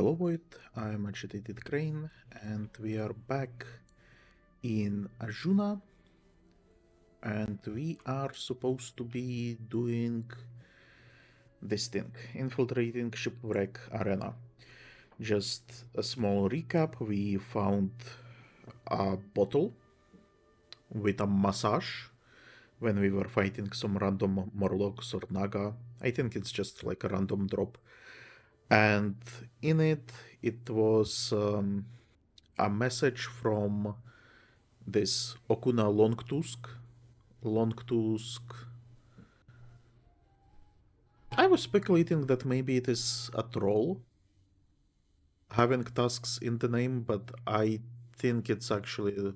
Hello Void, I'm Agitated Crane, and we are back in Azsuna, and we are supposed to be doing this thing, infiltrating Shipwreck Arena. Just a small recap, we found a bottle with a massage when we were fighting some random Morlocks or Naga. I think it's just like a random drop. And in it was a message from this Okuna Longtusk. Longtusk. I was speculating that maybe it is a troll having tasks in the name, but I think it's actually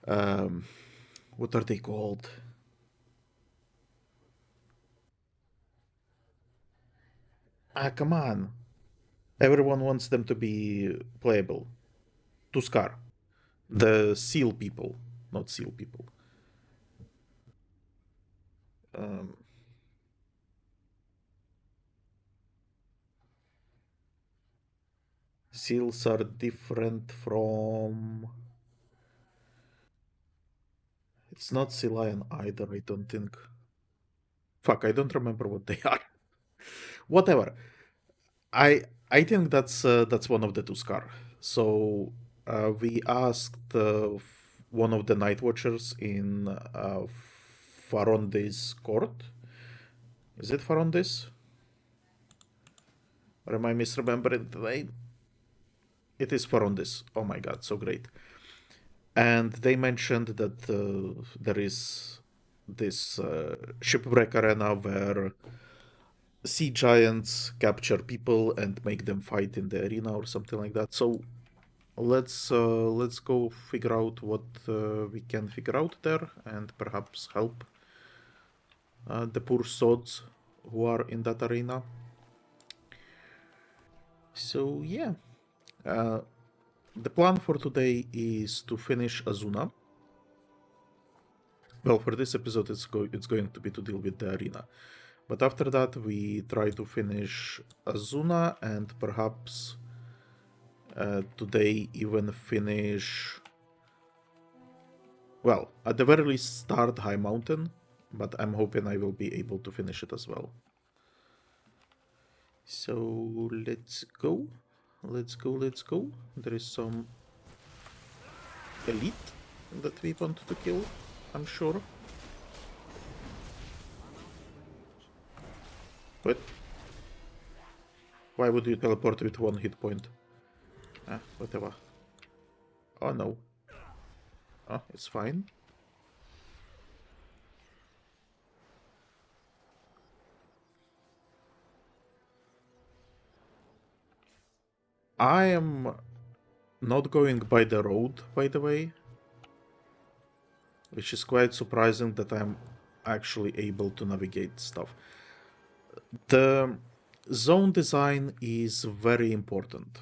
what are they called? Come on. Everyone wants them to be playable. Tuskar. The seal people, not seal people. Um, Seals are different from... It's not sea lion either, I don't think. Fuck, I don't remember what they are. Whatever. I think that's one of the Tuskar. So we asked one of the Night Watchers in Faronde's court. Is it Faronde's? Or am I misremembering the name? It is Faronde's. Oh my god, so great. And they mentioned that there is this Shipwreck Arena where sea giants capture people and make them fight in the arena or something like that. So let's go figure out what we can figure out there and perhaps help the poor sods who are in that arena. So yeah, the plan for today is to finish Azsuna. Well, for this episode, it's going to be to deal with the arena. But after that, we try to finish Azsuna and perhaps today even finish... Well, at the very least start High Mountain, but I'm hoping I will be able to finish it as well. So let's go. Let's go. There is some elite that we want to kill, I'm sure. What? Why would you teleport with one hit point? Whatever. Oh no. Oh, it's fine. I am not going by the road, by the way. Which is quite surprising that I'm actually able to navigate stuff. The zone design is very important.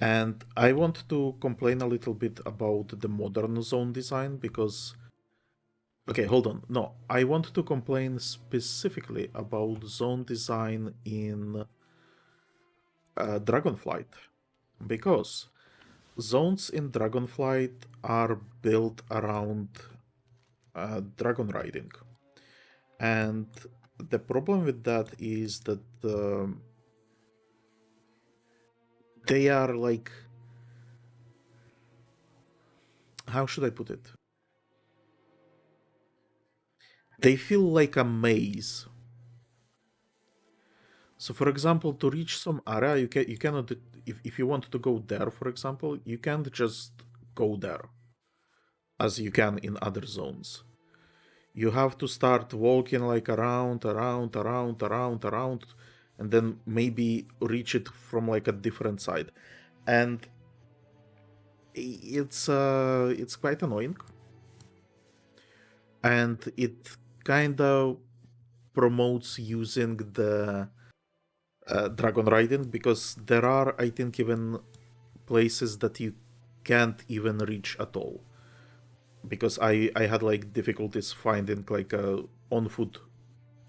And I want to complain a little bit about the modern zone design because... Okay, hold on. No, I want to complain specifically about zone design in Dragonflight. Because zones in Dragonflight are built around dragon riding. And the problem with that is that they are like... How should I put it? They feel like a maze. So, for example, to reach some area, you cannot... If you want to go there, for example, you can't just go there, as you can in other zones. You have to start walking like around, and then maybe reach it from like a different side. And it's quite annoying. And it kind of promotes using the dragon riding, because there are, I think, even places that you can't even reach at all. Because I had like difficulties finding like a on foot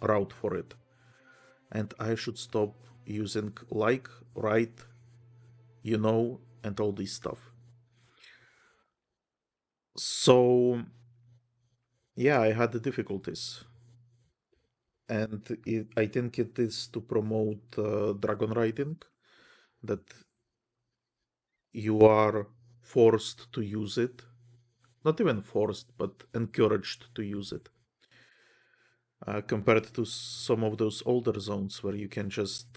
route for it. and I should stop using like, right, you know, and all this stuff. So, yeah, I had the difficulties. And I think it is to promote dragon riding that you are forced to use it. Not even forced, but encouraged to use it. Compared to some of those older zones where you can just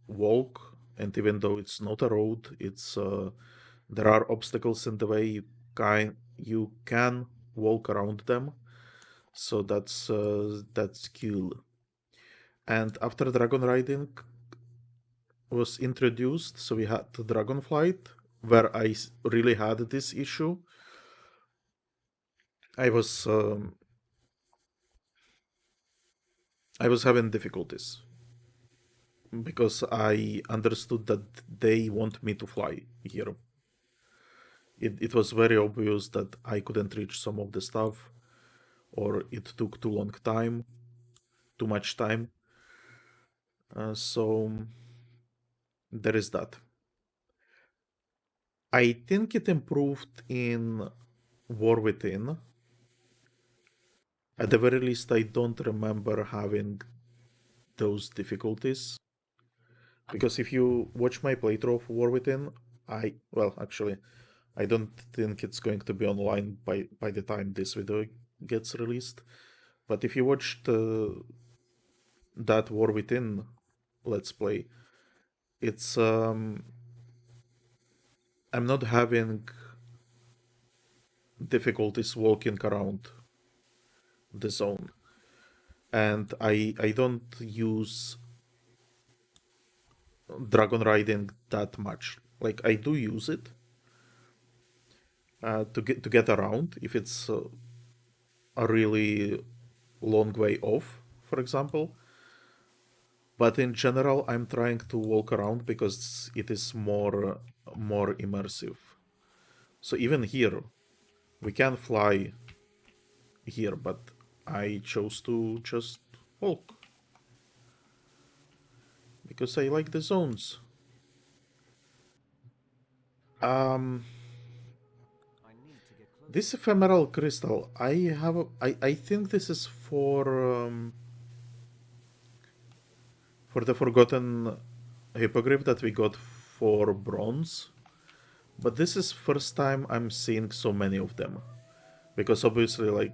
walk, and even though it's not a road, it's there are obstacles in the way. You can walk around them, so that's cool. And after dragon riding was introduced, so we had the Dragonflight, where I really had this issue. I was um, I was having difficulties because I understood that they want me to fly here. It was very obvious that I couldn't reach some of the stuff, or it took too long time, too much time. So there is that. I think it improved in War Within. At the very least, I don't remember having those difficulties. Because if you watch my playthrough of War Within, actually, I don't think it's going to be online by the time this video gets released. But if you watched that War Within Let's Play, it's I'm not having difficulties walking around the zone, and I don't use dragon riding that much. Like I do use it to get around if it's a really long way off, for example. But in general, I'm trying to walk around because it is more immersive. So even here, we can fly here, but I chose to just walk because I like the zones. Um, this ephemeral crystal, I think this is for the forgotten hippogriff that we got for bronze. But this is first time I'm seeing so many of them, because obviously like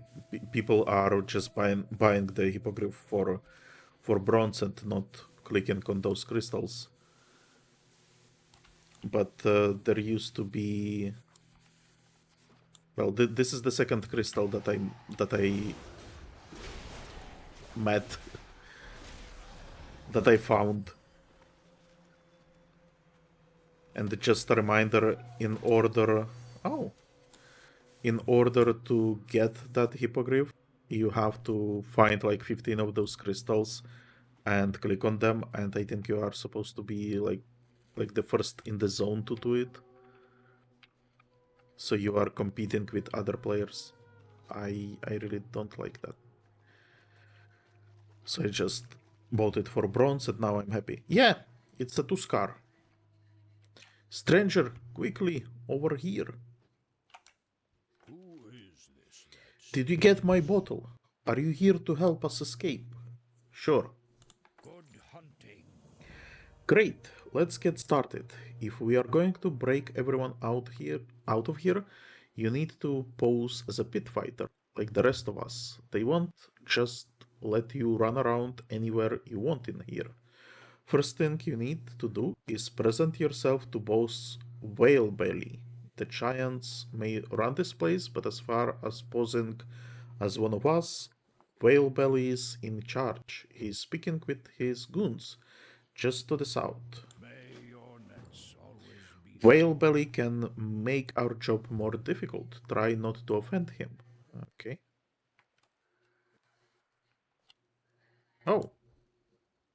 people are just buying the hippogriff for bronze and not clicking on those crystals. But there used to be, well, this is the second crystal that I met, that I found. And just a reminder, in order to get that hippogriff, you have to find like 15 of those crystals and click on them, and I think you are supposed to be like the first in the zone to do it. So you are competing with other players. I really don't like that. So I just bought it for bronze and now I'm happy. Yeah, it's a Tuskar. Stranger, quickly, over here. Did you get my bottle? Are you here to help us escape? Sure. Good hunting. Great, let's get started. If we are going to break everyone out of here, you need to pose as a pit fighter, like the rest of us. They won't just let you run around anywhere you want in here. First thing you need to do is present yourself to boss Whale Belly. The giants may run this place, but as far as posing as one of us, Whale Belly is in charge. He's speaking with his goons just to the south. May your nets always be Whale Belly can make our job more difficult. Try not to offend him. Okay. Oh,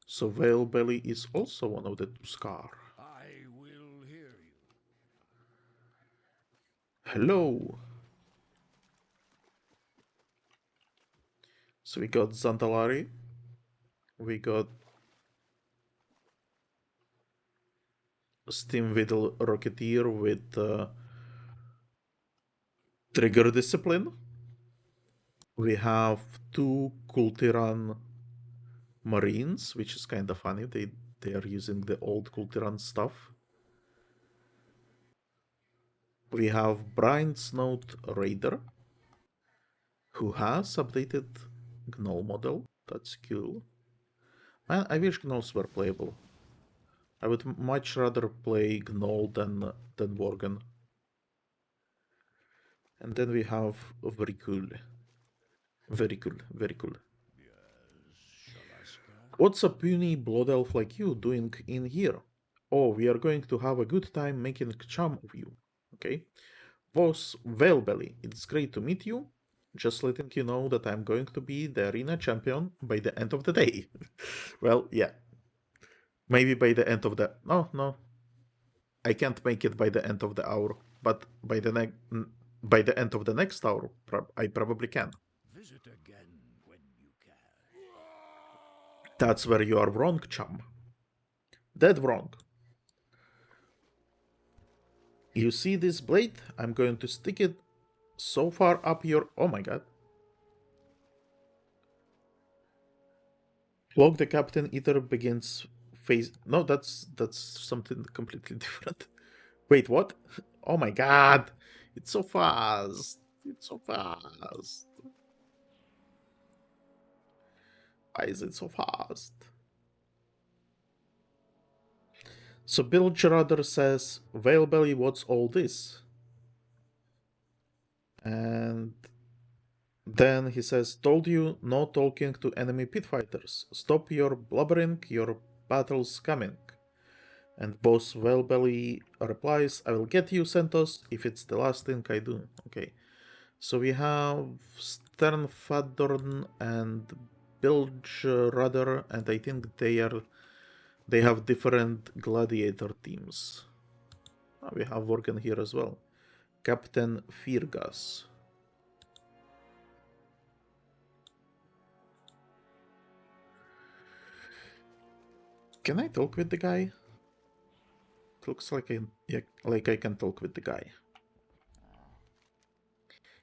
so Whale Belly is also one of the Tuskar. I will hear you. Hello. So we got Zandalari. We got Steam Whittle Rocketeer with Trigger Discipline. We have 2 Kultiran Marines, which is kind of funny. They are using the old Kultiran stuff. We have Brian Snout Raider, who has updated Gnoll model. That's cool. I wish Gnolls were playable. I would much rather play Gnoll than Worgen. And then we have very cool. Very cool, very cool. What's a puny blood elf like you doing in here? Oh, we are going to have a good time making chum of you. Okay. Boss Whalebelly, it's great to meet you. Just letting you know that I'm going to be the arena champion by the end of the day. Well, yeah. Maybe by the end of the... No. I can't make it by the end of the hour, but by the end of the next hour, I probably can. Visit again when you can. That's where you are wrong, chum. Dead wrong. You see this blade? I'm going to stick it so far up your... Oh my god. Cloak the Captain Eater begins phase... No, that's something completely different. Wait, what? Oh my god. It's so fast. It's so fast. Why is it so fast? So Bill Gerarder says, Whalebelly, what's all this? And then he says, told you no talking to enemy pit fighters. Stop your blubbering, your battle's coming. And boss Whalebelly replies, I will get you, Santos, if it's the last thing I do. Okay. So we have Sternfadorn and Bilge Rudder, and I think they have different gladiator teams. Oh, we have Worgen here as well. Captain Firgas. Can I talk with the guy? It looks like I can talk with the guy.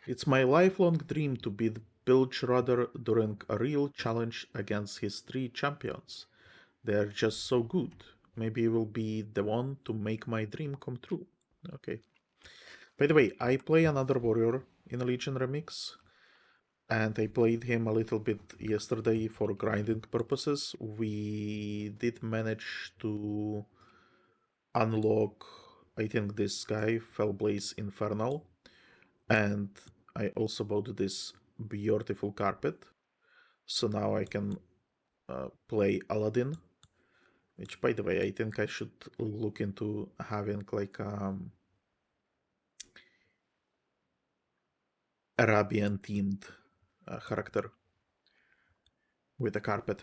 It's my lifelong dream to beat Bilge Rudder during a real challenge against his 3 champions. They're just so good. Maybe you will be the one to make my dream come true. Okay. By the way, I play another warrior in a Legion Remix, and I played him a little bit yesterday for grinding purposes. We did manage to unlock, I think, this guy, Fellblaze Infernal, and I also bought this beautiful carpet. So now I can play Aladdin, which, by the way, I think I should look into having like Arabian themed character with a carpet.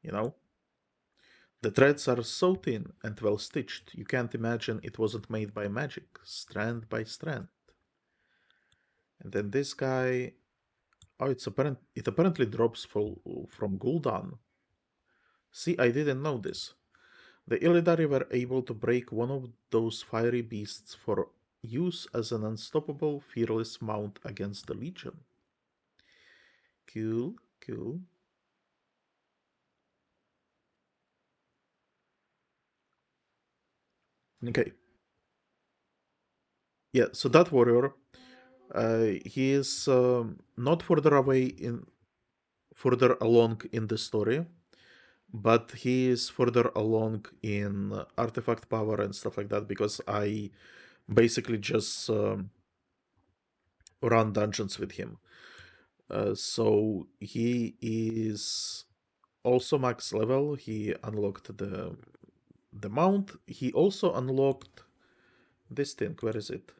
You know? The threads are so thin and well stitched, you can't imagine it wasn't made by magic, strand by strand. And then this guy, oh, it apparently drops from Gul'dan. See, I didn't know this. The Illidari were able to break one of those fiery beasts for use as an unstoppable, fearless mount against the Legion. Cool, cool. Okay. Yeah, so that warrior, he is not further along in the story, but he is further along in artifact power and stuff like that, because I basically just run dungeons with him. So he is also max level. He unlocked the mount. He also unlocked this thing. Where is it?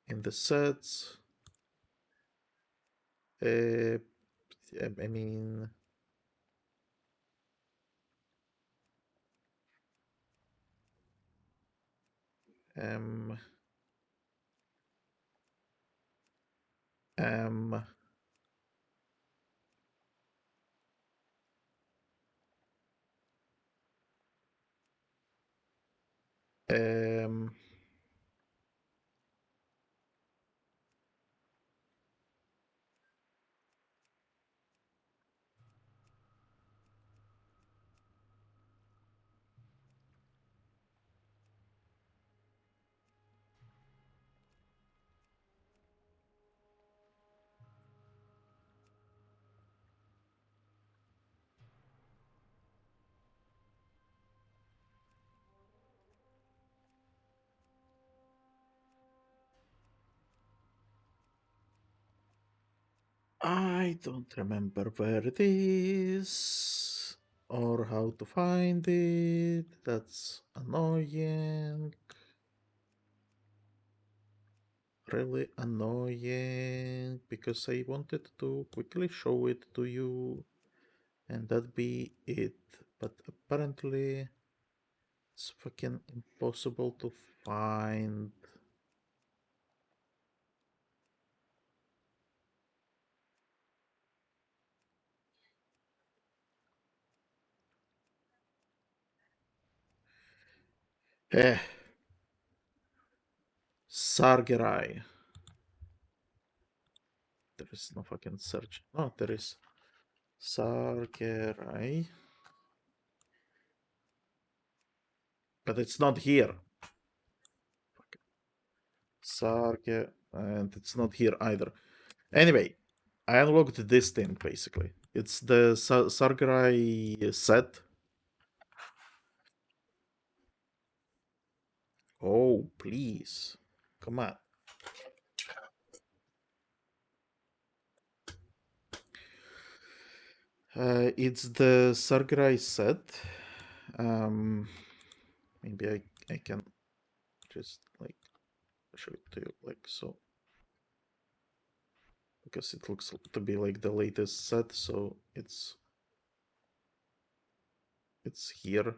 In the sets. I mean, um, um, Um, I don't remember where it is or how to find it. That's annoying. Really annoying because I wanted to quickly show it to you and that be it. But apparently it's fucking impossible to find. Eh, Sargerai. There is no fucking search. No, there is Sargerai. But it's not here. Sarge, and it's not here either. Anyway, I unlocked this thing basically. It's the Sargerai set. Oh, please. Come on. It's the Sargerai set. Maybe I can just like show it to you like so. Because it looks to be like the latest set, so it's here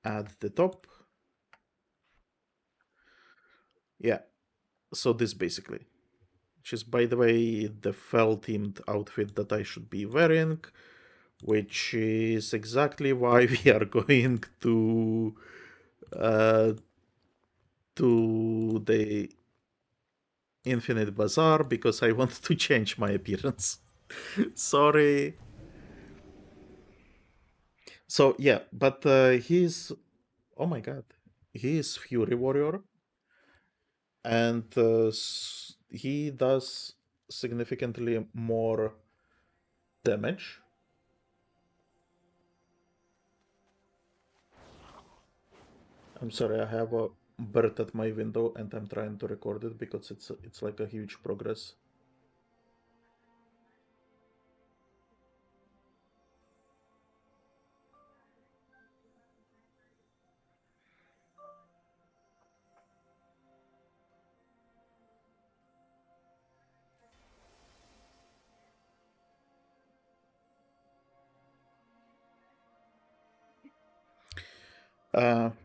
at the top. Yeah, so this basically, which is by the way the fell themed outfit that I should be wearing, which is exactly why we are going to the Infinite Bazaar, because I want to change my appearance. Sorry. So yeah, but he's, oh my god, he is Fury Warrior, and he does significantly more damage. I'm sorry, I have a bird at my window and I'm trying to record it because it's like a huge progress.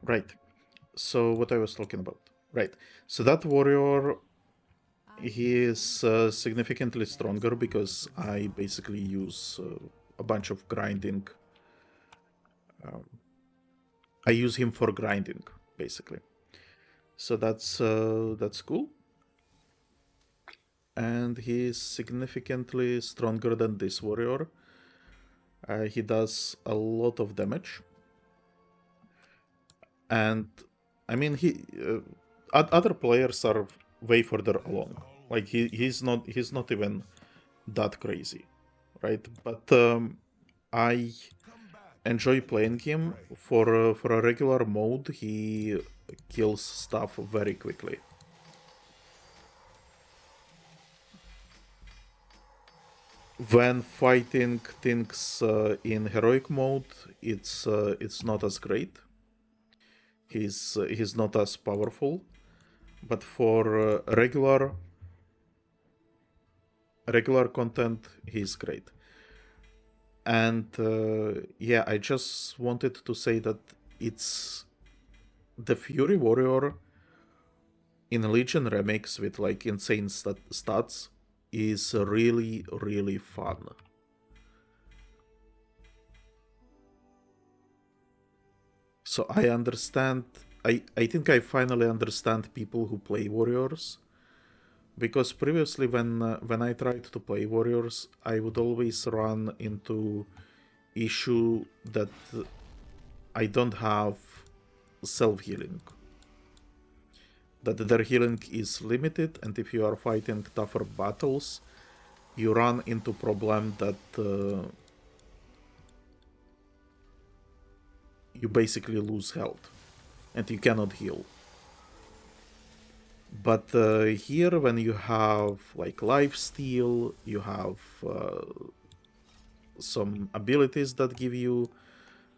Right. So what I was talking about. Right. So that warrior, he is significantly stronger because I basically use a bunch of grinding. I use him for grinding, basically. So that's cool. And he is significantly stronger than this warrior. He does a lot of damage. And I mean, other players are way further along. Like he's not even that crazy, right? But I enjoy playing him for a regular mode. He kills stuff very quickly. When fighting things in heroic mode, it's not as great. He's not as powerful, but for regular content, he's great. And yeah, I just wanted to say that it's the Fury Warrior in Legion Remix with like insane stats is really, really fun. So I understand. I think I finally understand people who play warriors, because previously when I tried to play warriors, I would always run into issue that I don't have self healing. That their healing is limited, and if you are fighting tougher battles, you run into problem that you basically lose health and you cannot heal. But here, when you have like life steal, you have some abilities that give you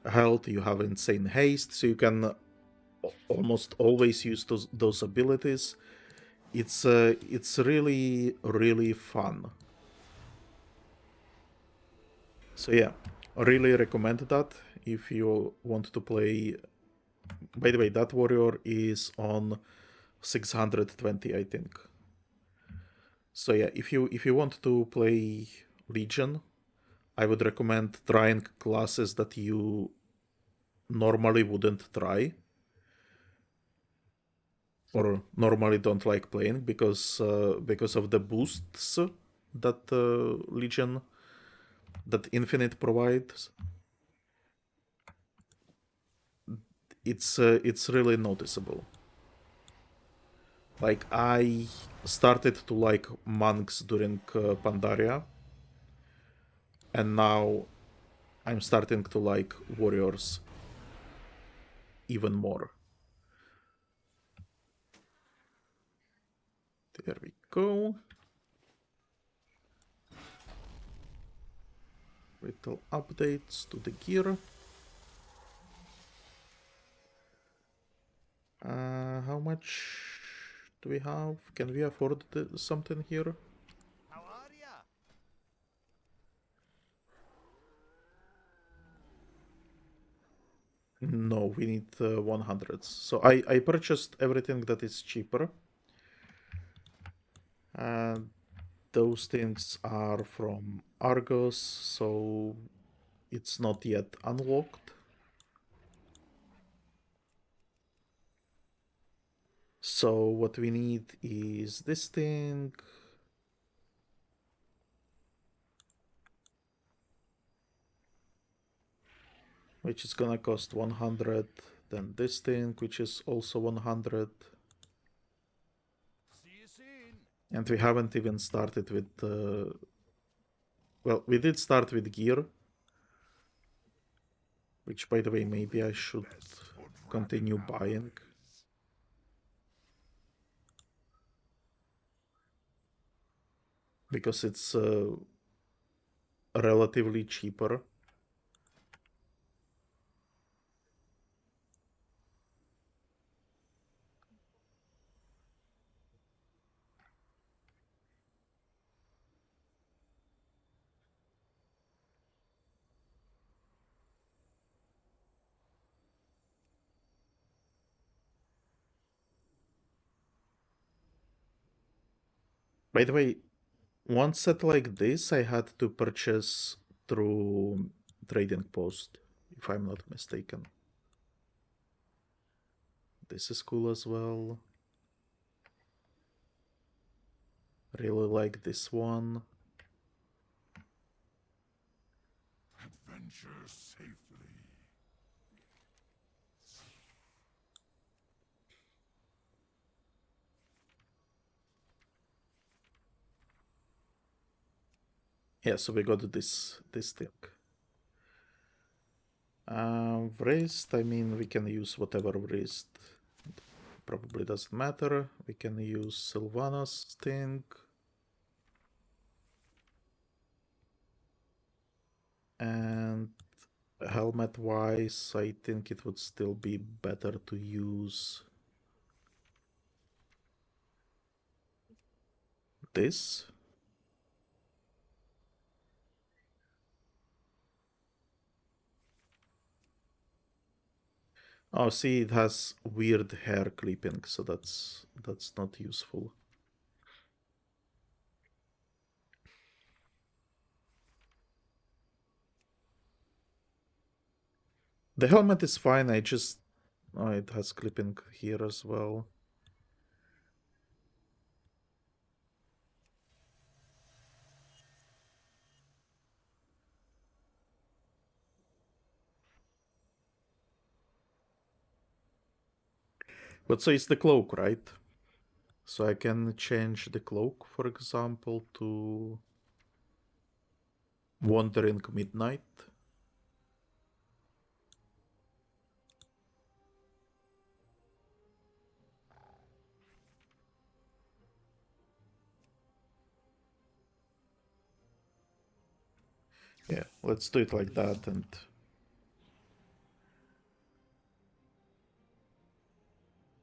health, you have insane haste, so you can almost always use those abilities. It's really fun. So yeah, really recommend that if you want to play. By the way, that warrior is on 620, I think. So yeah, if you want to play Legion, I would recommend trying classes that you normally wouldn't try or normally don't like playing, because of the boosts that Legion, that Infinite provides. It's really noticeable. Like, I started to like monks during Pandaria, and now I'm starting to like warriors even more. There we go. Little updates to the gear. How much do we have? Can we afford something here? How are ya? No, we need 100s. So I purchased everything that is cheaper. And those things are from Argos, so it's not yet unlocked. So what we need is this thing. Which is gonna cost 100. Then this thing, which is also 100. See you soon. And we haven't even started with... well, we did start with gear. Which, by the way, maybe I should continue buying. Because it's relatively cheaper. By the way, one set like this I had to purchase through Trading Post, if I'm not mistaken. This is cool as well. Really like this one. Adventure safely. Yeah, so we got this thing. Wrist, I mean, we can use whatever wrist. Probably doesn't matter. We can use Sylvanas thing. And helmet wise, I think it would still be better to use this. Oh, see, it has weird hair clipping, so that's not useful. The helmet is fine, I just Oh, it has clipping here as well. But so it's the cloak, right? So I can change the cloak, for example, to Wandering Midnight. Yeah, let's do it like that and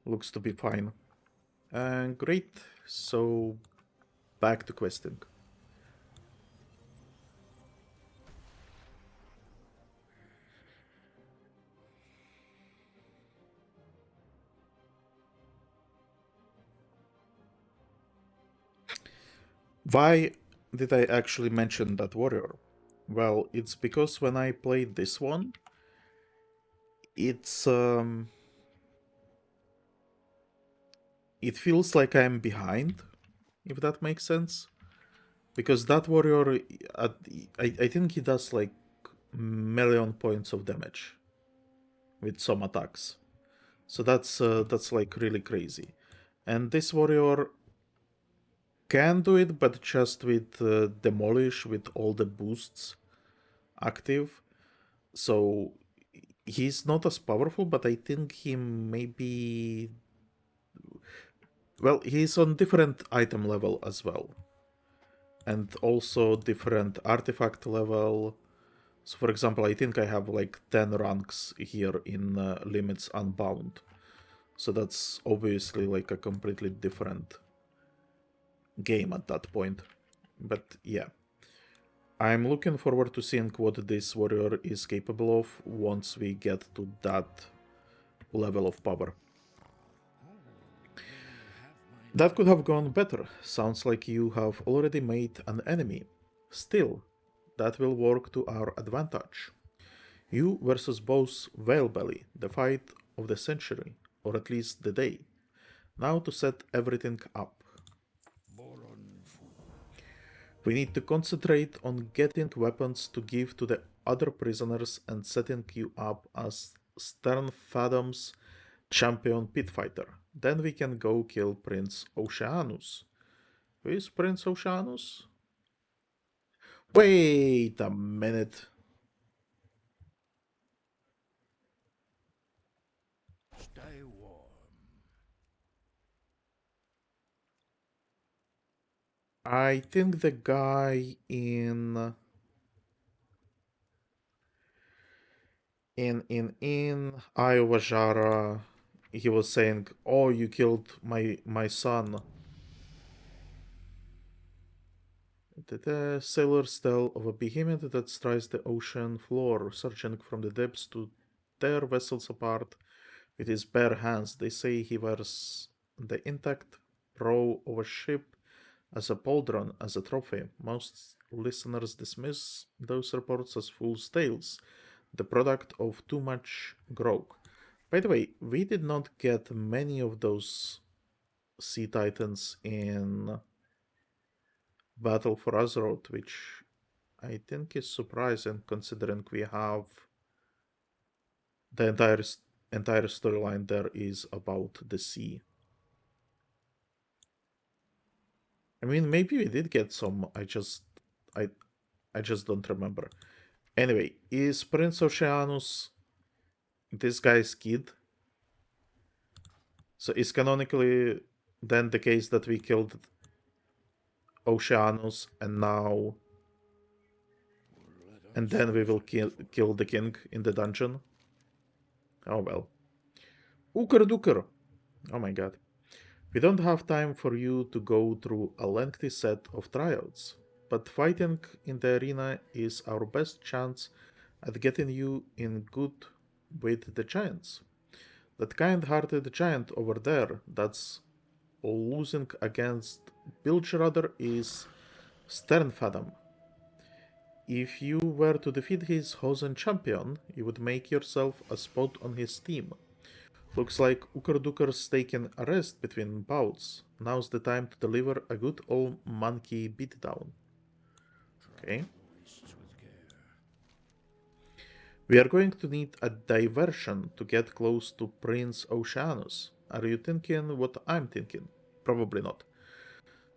looks to be fine. Great, so back to questing. Why did I actually mention that warrior? Well, it's because when I played this one, it's it feels like I'm behind, if that makes sense. Because that warrior, I think he does like million points of damage with some attacks. So that's like really crazy. And this warrior can do it, but just with demolish with all the boosts active. So he's not as powerful, but I think he maybe, well, he's on different item level as well, and also different artifact level. So for example, I think I have like 10 ranks here in Limits Unbound. So that's obviously like a completely different game at that point. But yeah, I'm looking forward to seeing what this warrior is capable of once we get to that level of power. That could have gone better. Sounds like you have already made an enemy. Still, that will work to our advantage. You versus both Whalebelly, the fight of the century, or at least the day. Now to set everything up. We need to concentrate on getting weapons to give to the other prisoners and setting you up as Stern Fathom's champion pit fighter. Then we can go kill Prince Oceanus. Who is Prince Oceanus? Wait a minute. Stay warm. I think the guy in Iowa Jara, he was saying, "Oh, you killed my son." The sailors tell of a behemoth that strikes the ocean floor, searching from the depths to tear vessels apart with his bare hands. They say he wears the intact prow of a ship as a pauldron, as a trophy. Most listeners dismiss those reports as fool's tales, the product of too much grog. By the way, we did not get many of those sea titans in Battle for Azeroth, which I think is surprising considering we have the entire storyline there is about the sea. I mean, maybe we did get some. I I just don't remember. Anyway, is Prince Oceanus this guy's kid? So is canonically then the case that we killed Oceanus and then we will kill the king in the dungeon? Oh well. Ooker dooker. Oh my god. We don't have time for you to go through a lengthy set of tryouts, but fighting in the arena is our best chance at getting you in good with the giants. That kind hearted giant over there that's losing against Bilgerudder is Sternfathom. If you were to defeat his Hosen champion, you would make yourself a spot on his team. Looks like Ukardukar's taking a rest between bouts. Now's the time to deliver a good old monkey beatdown. Okay. We are going to need a diversion to get close to Prince Oceanus. Are you thinking what I'm thinking? Probably not.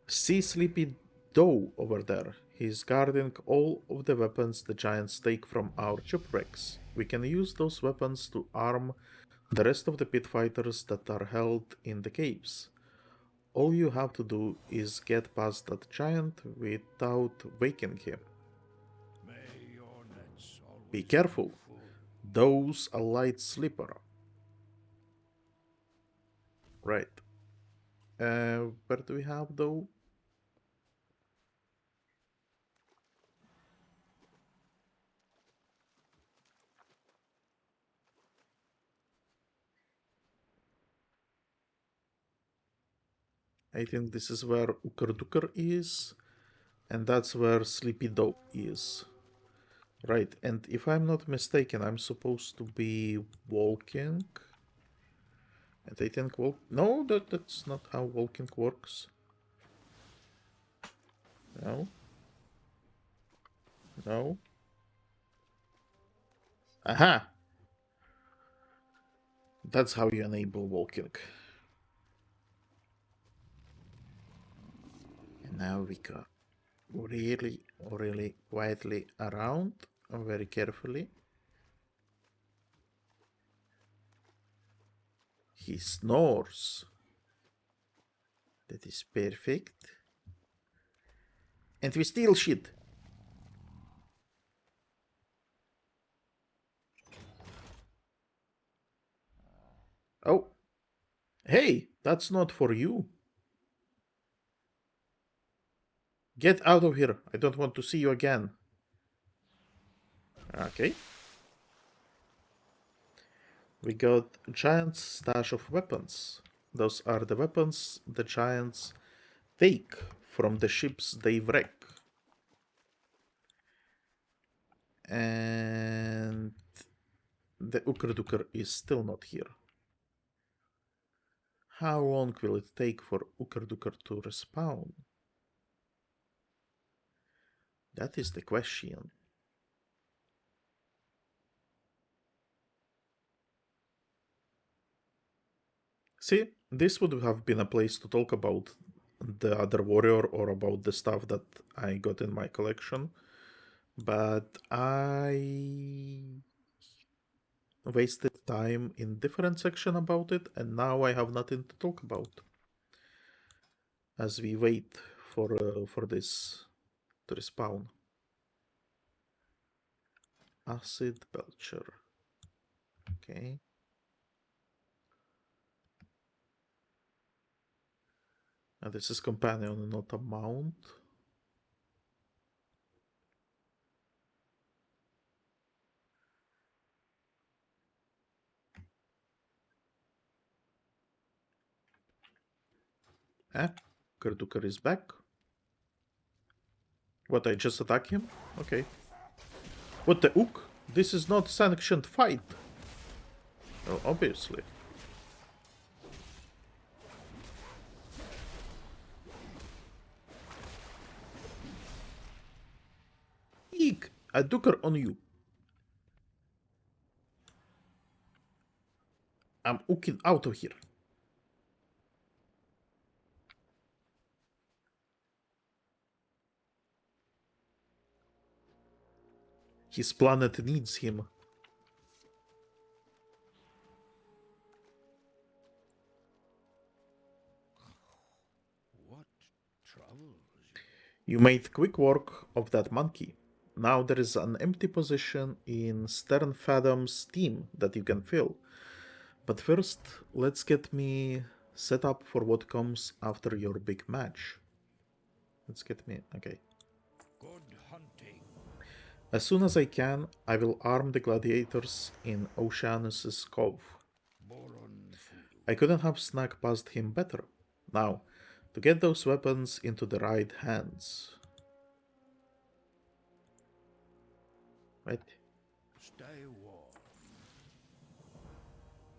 See Sleepy Doe over there. He's guarding all of the weapons the giants take from our shipwrecks. We can use those weapons to arm the rest of the pit fighters that are held in the caves. All you have to do is get past that giant without waking him. Be careful. Doe's a light sleeper. Right. Where do we have Doe? I think this is where Ukerdukar is, and that's where Sleepy Doe is. Right, and if I'm not mistaken, I'm supposed to be walking. And I think no, that's not how walking works. No. No. Aha! That's how you enable walking. And now we go really, really quietly around, very carefully. He snores. That is perfect. And we steal shit. Oh. Hey, that's not for you. Get out of here. I don't want to see you again. Okay. We got a giant's stash of weapons. Those are the weapons the giants take from the ships they wreck. And the Ukerdukar is still not here. How long will it take for Ukerdukar to respawn? That is the question. See, this would have been a place to talk about the other warrior or about the stuff that I got in my collection. But I wasted time in different section about it, and now I have nothing to talk about as we wait for this to respawn. Acid Belcher. Okay. And this is companion, not a mount. Ah, Kerdukar is back. What, I just attack him? Okay. What the ook? This is not sanctioned fight. Well, obviously. Eek! A Dooker on you. I'm ooking out of here. His planet needs him. What troubles You made quick work of that monkey. Now there is an empty position in Stern Fathom's team that you can fill. But first, let's get me set up for what comes after your big match. Let's get me... okay. good hunting? As soon as I can, I will arm the gladiators in Oceanus Cove. I couldn't have snuck past him better. Now, to get those weapons into the right hands. Right? Stay warm.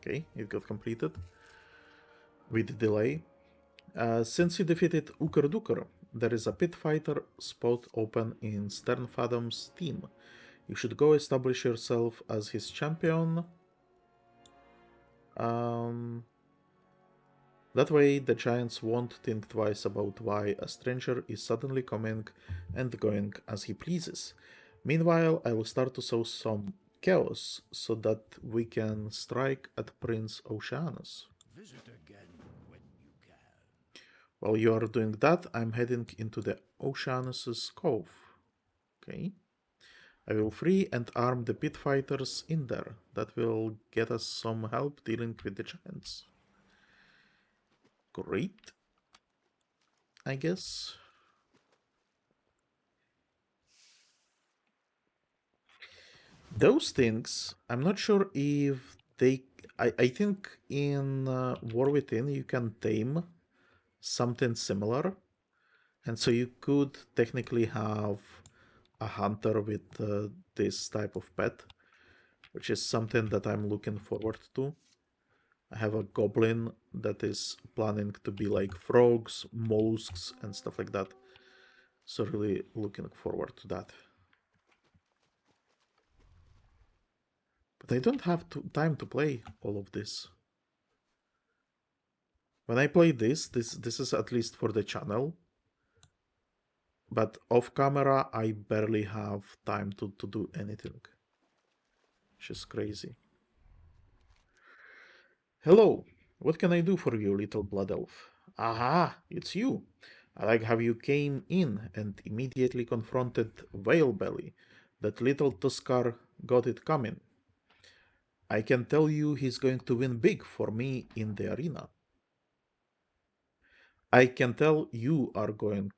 Okay, it got completed with delay. Since you defeated Uker Duker, there is a pit fighter spot open in Sternfadom's team. You should go establish yourself as his champion. That way, the giants won't think twice about why a stranger is suddenly coming and going as he pleases. Meanwhile, I will start to sow some chaos so that we can strike at Prince Oceanus. Visit again when you can. While you are doing that, I'm heading into the Oceanus Cove. Okay. I will free and arm the pit fighters in there. That will get us some help dealing with the giants. Great. I guess. Those things, I'm not sure if they. I think in War Within you can tame something similar. And so you could technically have a hunter with this type of pet, which is something that I'm looking forward to. I have a goblin that is planning to be like frogs, mollusks, and stuff like that. So really looking forward to that. But I don't have time to play all of this. When I play this is at least for the channel. But off camera, I barely have time to do anything. Which is crazy. Hello, what can I do for you, little blood elf? Aha, it's you. I like how you came in and immediately confronted Whalebelly. That little Tuskar got it coming. I can tell you he's going to win big for me in the arena. I can tell you are going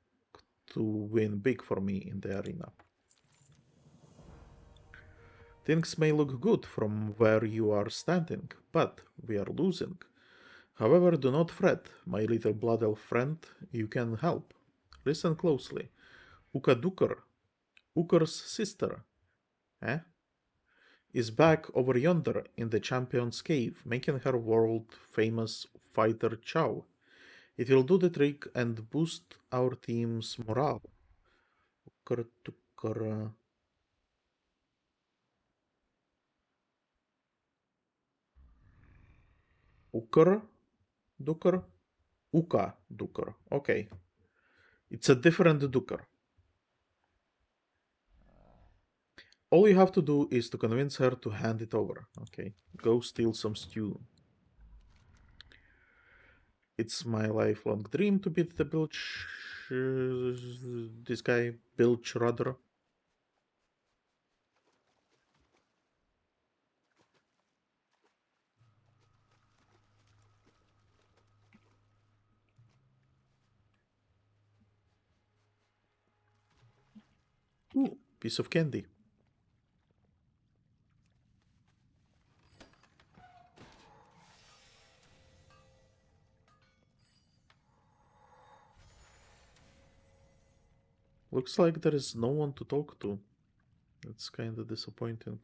to win big for me in the arena. Things may look good from where you are standing, but we are losing. However, do not fret, my little blood elf friend, you can help. Listen closely. Uka Duker, Uker's sister, is back over yonder in the Champion's Cave, making her world-famous fighter chow. It will do the trick and boost our team's morale. Uker Duker... Uker Duker? Uka Duker. Okay. It's a different Duker. All you have to do is to convince her to hand it over. Okay. Go steal some stew. It's my lifelong dream to beat the Bilch... this guy, Bilch Rudder. Ooh, piece of candy. Looks like there is no one to talk to. That's kinda disappointing.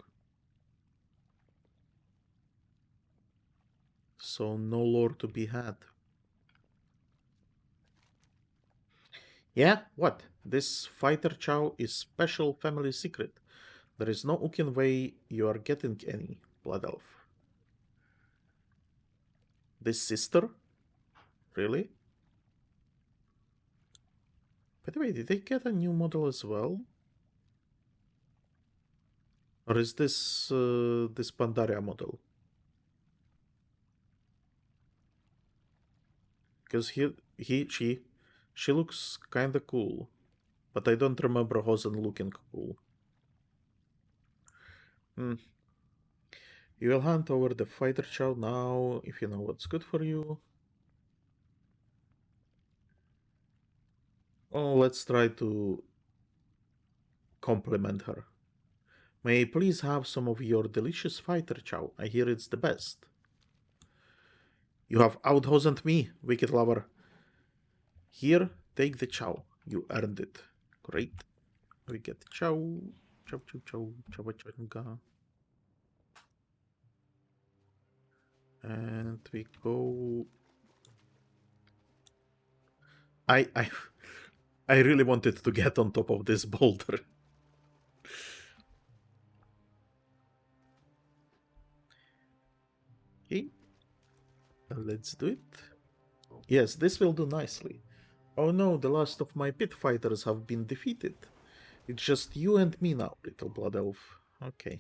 So no lore to be had. Yeah, what? This fighter chow is special family secret. There is no Ukin way you are getting any, Blood Elf. This sister? Really? By the way, did they get a new model as well? Or is this this Pandaria model? Because she looks kinda cool. But I don't remember Hosen looking cool. Hmm. You will hunt over the fighter chow now if you know what's good for you. Oh, let's try to compliment her. May I please have some of your delicious fighter chow? I hear it's the best. You have outhosened me, wicked lover. Here, take the chow. You earned it. Great. We get chow. Chow, chow, chow, chow, chow. And we go... I I really wanted to get on top of this boulder. Okay. Let's do it. Yes, this will do nicely. Oh no, the last of my pit fighters have been defeated. It's just you and me now, little blood elf. Okay.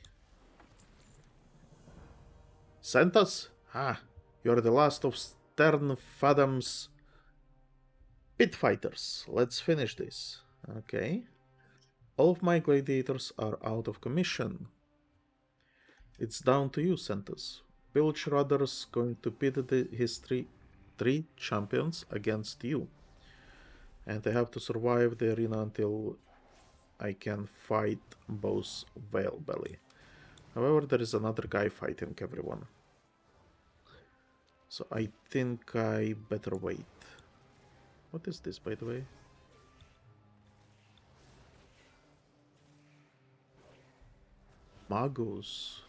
Santas? Ah, you're the last of Stern Fathom's pit fighters. Let's finish this. Okay. All of my gladiators are out of commission. It's down to you, Santas. Bilge Rudder's going to pit his three champions against you. And I have to survive the arena until I can fight both Whale Belly. However, there is another guy fighting everyone. So I think I better wait. What is this, by the way? Magos.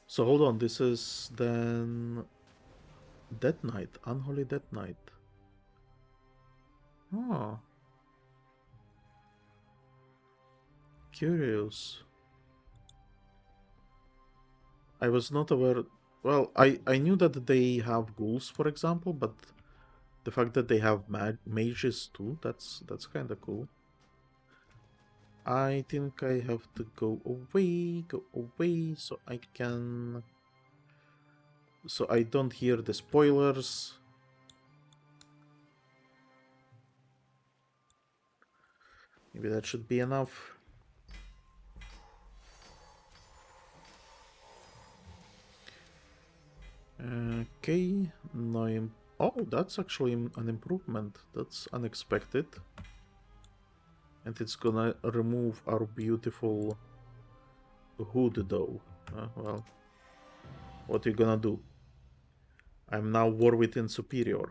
So hold on, this is then Death Knight, Unholy Death Knight. Oh. Curious. I was not aware. Well, I knew that they have ghouls, for example, but the fact that they have mages too, that's kind of cool. I think I have to go away, so I can... So I don't hear the spoilers. Maybe that should be enough. Okay, no... Oh, that's actually an improvement. That's unexpected. And it's gonna remove our beautiful hood, though. Well, what are you gonna do? I'm now War Within Superior.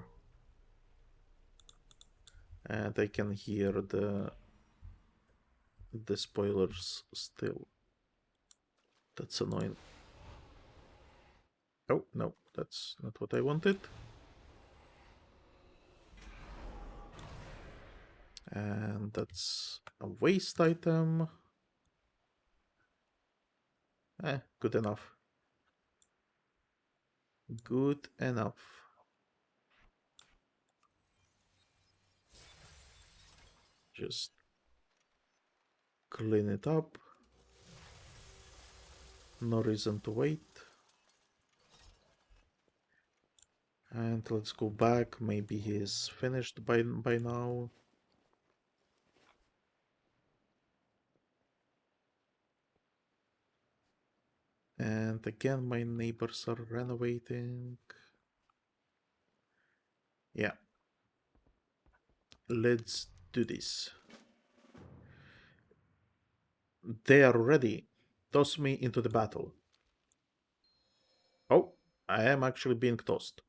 And I can hear the spoilers still. That's annoying. Oh, no, that's not what I wanted. And that's a waste item. Good enough. Good enough. Just clean it up. No reason to wait. And let's go back. Maybe he's finished by now. And again, my neighbors are renovating. Yeah. Let's do this. They are ready. Toss me into the battle. Oh, I am actually being tossed.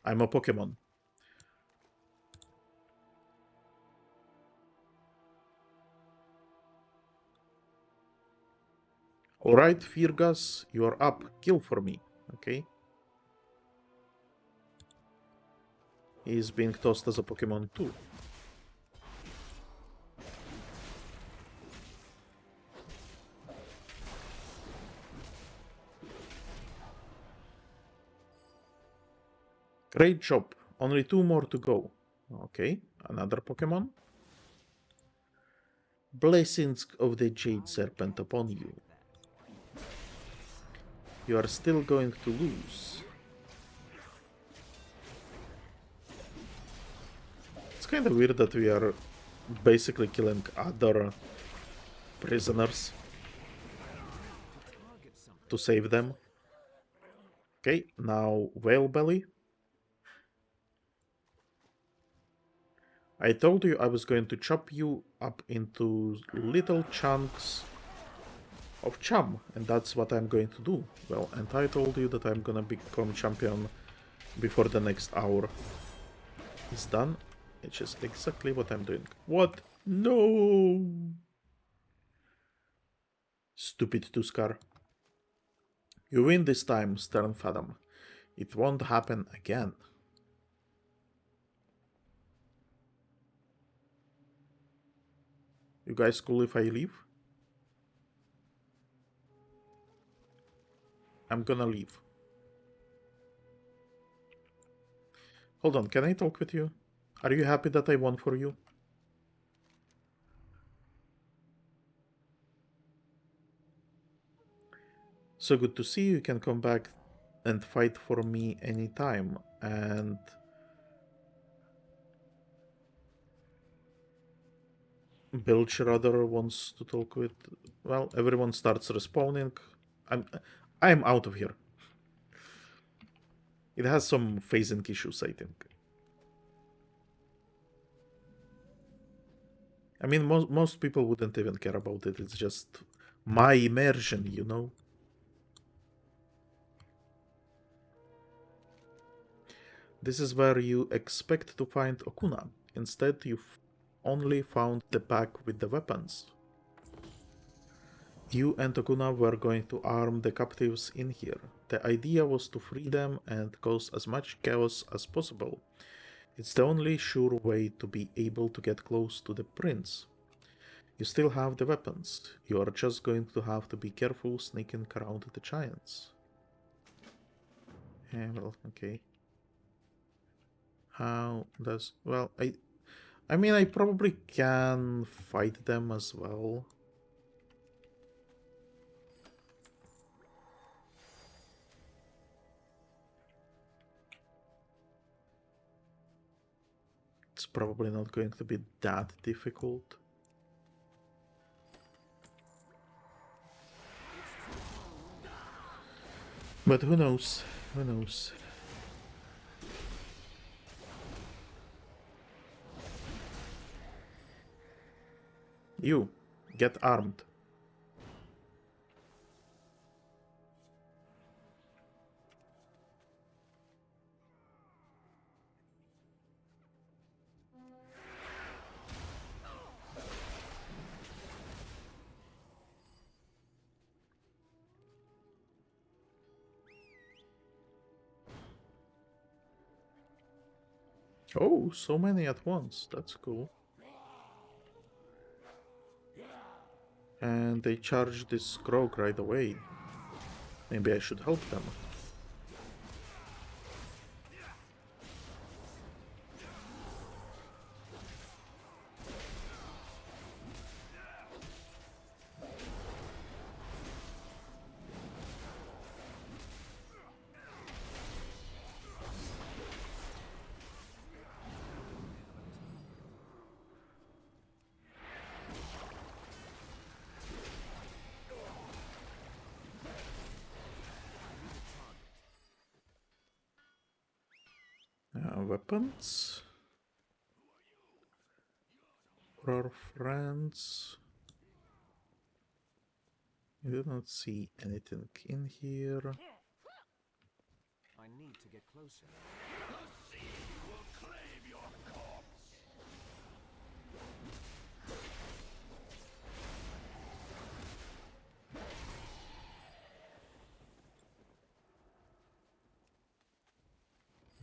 I'm a Pokemon. Alright, Firgas, you are up. Kill for me. Okay. He is being tossed as a Pokemon too. Great job. Only 2 more to go. Okay, another Pokemon. Blessings of the Jade Serpent upon you. You are still going to lose. It's kind of weird that we are basically killing other prisoners to save them. Okay, now Whale Belly. I told you I was going to chop you up into little chunks of chum, and that's what I'm going to do. Well, and I told you that I'm gonna become champion before the next hour is done, which is exactly what I'm doing. What? No! Stupid Tuskar. You win this time, Stern Fathom. It won't happen again. You guys cool if I leave? I'm gonna leave. Hold on, can I talk with you? Are you happy that I won for you? So good to see you. You can come back and fight for me anytime. And Bilge rather wants to talk with... Well, everyone starts respawning. I'm out of here. It has some phasing issues, I think. I mean, most people wouldn't even care about it. It's just my immersion, you know? This is where you expect to find Okuna. Instead, you've only found the pack with the weapons. You and Okuna were going to arm the captives in here. The idea was to free them and cause as much chaos as possible. It's the only sure way to be able to get close to the prince. You still have the weapons. You are just going to have to be careful sneaking around the giants. Yeah, well, okay. How does... Well, I mean, I probably can fight them as well. It's probably not going to be that difficult. But who knows? Who knows? You, get armed. Oh, so many at once. That's cool. And they charge this grog right away. Maybe I should help them. Weapons? For our friends? I do not see anything in here. I need to get closer. The sea will claim your corpse.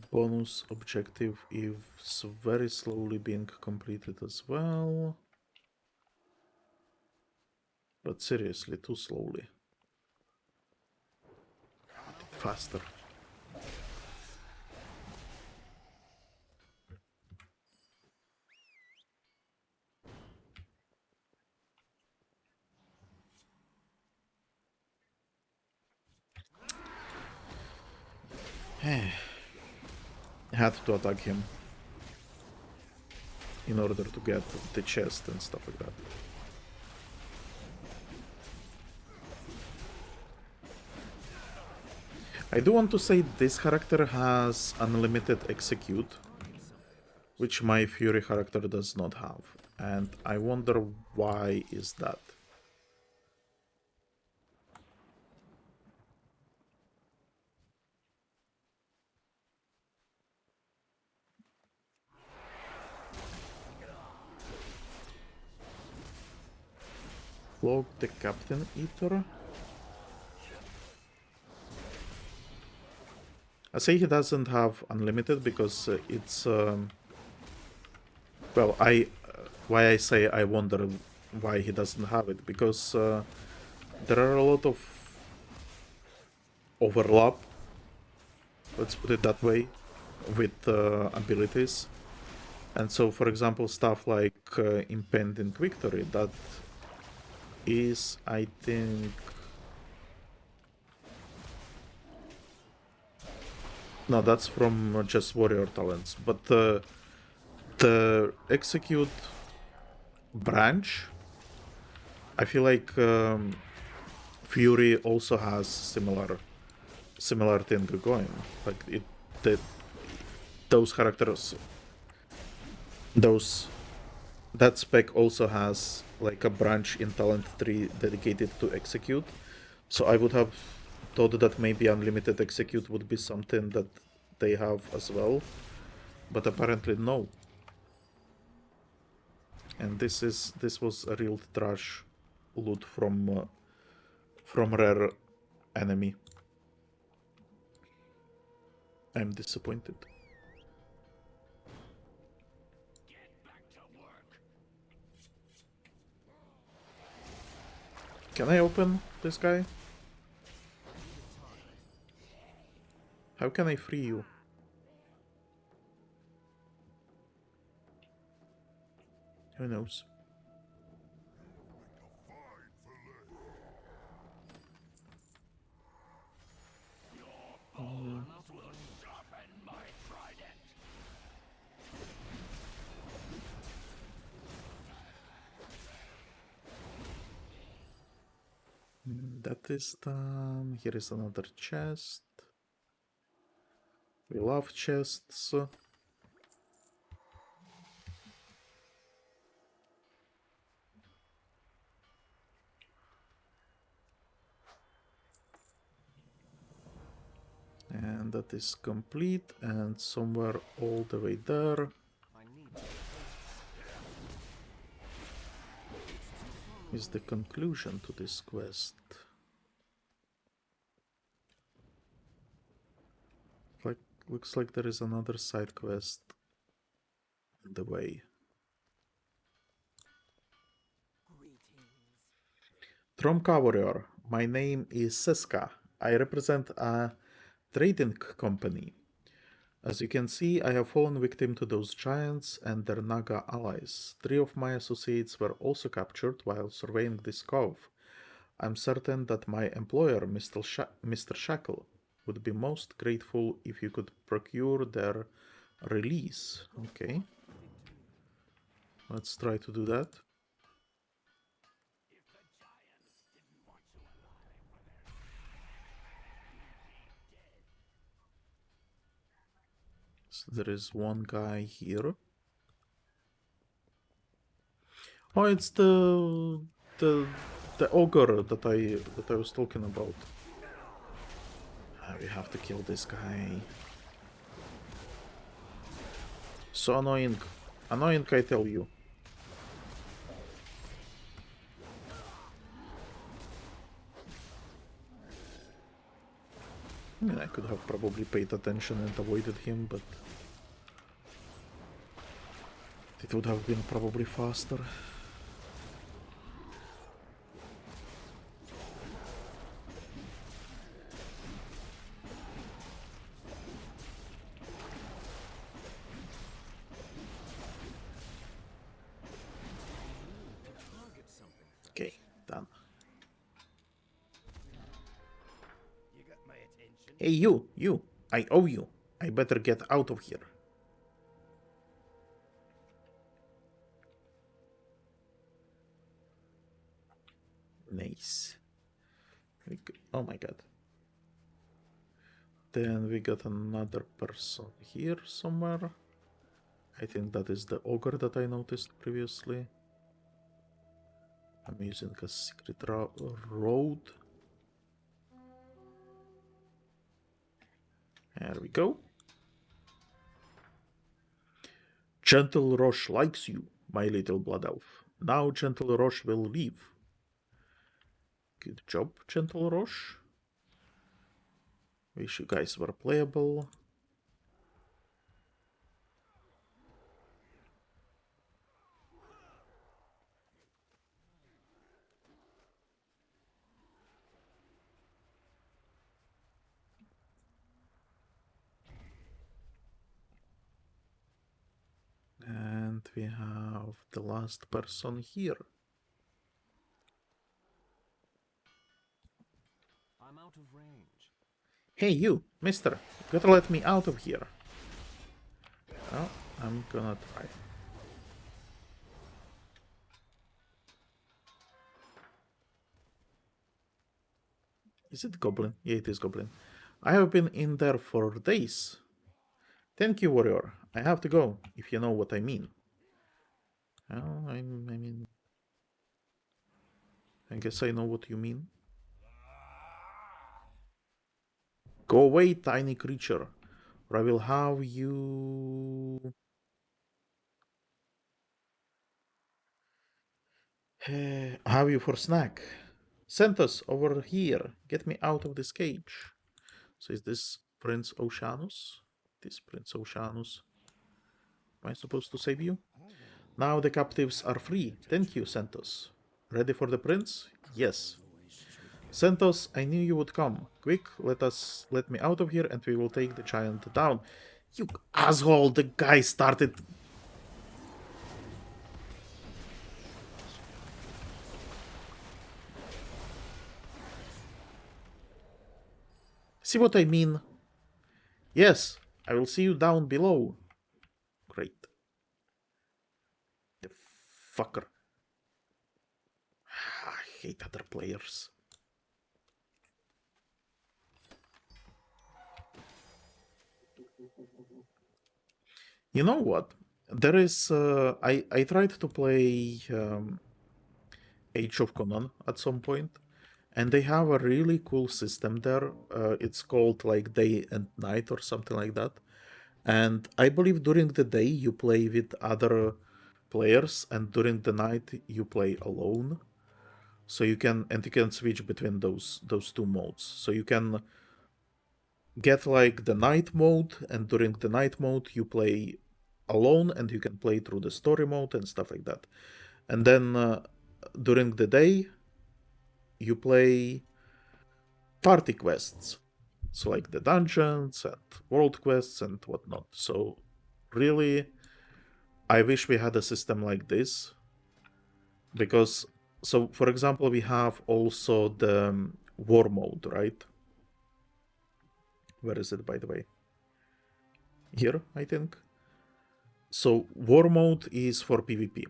Bonus objective is very slowly being completed as well. But seriously, too slowly. Faster. I had to attack him in order to get the chest and stuff like that. I do want to say this character has unlimited execute, which my Fury character does not have, and I wonder why is that. Flog the Captain Eater. I say he doesn't have unlimited because it's well, why I say I wonder why he doesn't have it, because there are a lot of overlap, let's put it that way, with abilities. And so, for example, stuff like impending victory, that is, I think... No, that's from just warrior talents. But the execute branch, I feel like Fury also has similar thing going. Like those characters, that spec also has like a branch in talent tree dedicated to execute. So I would have thought that maybe unlimited execute would be something that they have as well, but apparently no. And this was a real trash loot from rare enemy. I'm disappointed. Get back to work. Can I open this guy? How can I free you? Who knows? Bones will sharpen my trident. That is done. Here is another chest. We love chests. And that is complete, and somewhere all the way there I need to is the conclusion to this quest. Like, looks like there is another side quest on the way. Tromka Warrior, my name is Seska. I represent a trading company. As you can see, I have fallen victim to those giants and their Naga allies. 3 of my associates were also captured while surveying this cove. I'm certain that my employer, Mr. Shackle, would be most grateful if you could procure their release. Okay. Let's try to do that. So there is one guy here. Oh, it's the ogre that I was talking about. We have to kill this guy. So annoying. Annoying, I tell you. I mean, I could have probably paid attention and avoided him, but it would have been probably faster. target something. Okay, done. You got my attention. Hey, you! I owe you! I better get out of here. Nice. Oh my god. Then we got another person here somewhere. I think that is the ogre that I noticed previously. I'm using a secret road. There we go. Gentle Roche likes you, my little blood elf. Now Gentle Roche will leave. Good job, Gentle Roche. Wish you guys were playable. And we have the last person here. I'm out of range. Hey you, mister, you gotta let me out of here. Well, I'm gonna try. Is it Goblin? Yeah, it is Goblin. I have been in there for days. Thank you, warrior. I have to go, if you know what I mean. Well, I mean... I guess I know what you mean. Go away, tiny creature, or I will have you... have you for snack. Santos, over here. Get me out of this cage. So is this Prince Oceanus? This Prince Oceanus. Am I supposed to save you? Now the captives are free. Thank you, Santos. Ready for the prince? Yes. Santos, I knew you would come. Quick, let me out of here and we will take the giant down. You asshole, the guy started... See what I mean? Yes, I will see you down below. Great. The fucker. I hate other players. You know what? There is... I tried to play Age of Conan at some point, and they have a really cool system there. It's called like Day and Night or something like that. And I believe during the day you play with other players, and during the night you play alone. So you can switch between those two modes. So you can get like the night mode, and during the night mode you play alone, and you can play through the story mode and stuff like that. And then during the day you play party quests, so like the dungeons and world quests and whatnot. So really, I wish we had a system like this, because so for example we have also the war mode, right? Where is it, by the way? Here, I think. So war mode is for PvP.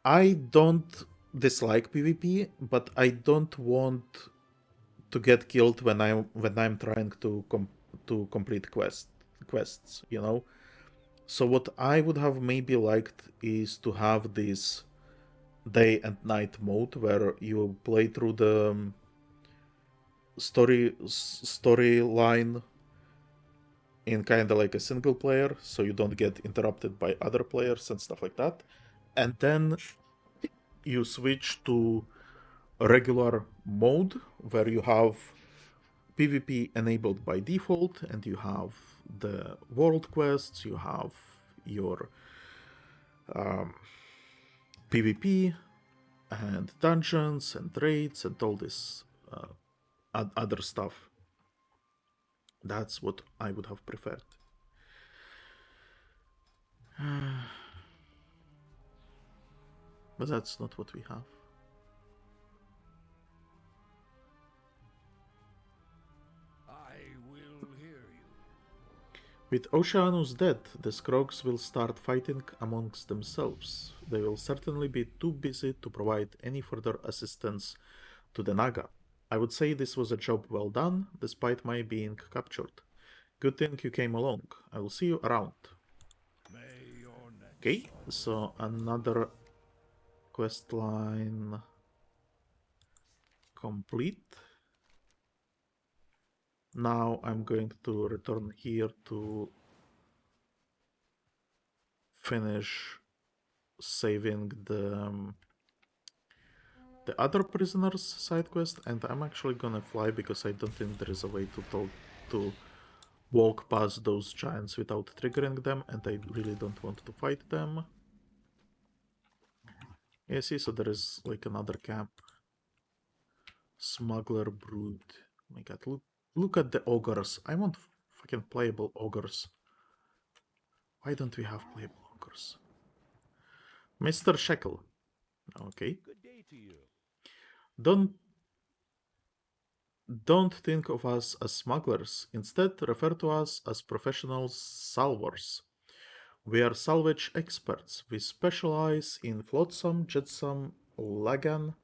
I don't dislike PvP, but I don't want to get killed when I'm trying to complete quests, you know. So what I would have maybe liked is to have this day and night mode where you play through the storyline in kind of like a single player, so you don't get interrupted by other players and stuff like that, and then you switch to a regular mode where you have PvP enabled by default, and you have the world quests, you have your PvP and dungeons and raids and all this other stuff. That's what I would have preferred. But that's not what we have. I will hear you. With Oceanus dead, the Scrogs will start fighting amongst themselves. They will certainly be too busy to provide any further assistance to the Naga. I would say this was a job well done, despite my being captured. Good thing you came along. I will see you around. May your next Okay, so another quest line complete. Now I'm going to return here to finish saving the other prisoners side quest, and I'm actually gonna fly because I don't think there is a way to to walk past those giants without triggering them, and I really don't want to fight them. Yeah, see, so there is like another camp. Smuggler Brood. Oh my god, look at the ogres. I want fucking playable ogres. Why don't we have playable ogres? Mr. Shekel. Okay. Good day to you. Don't think of us as smugglers. Instead, refer to us as professional salvors. We are salvage experts. We specialize in flotsam, jetsam, lagan,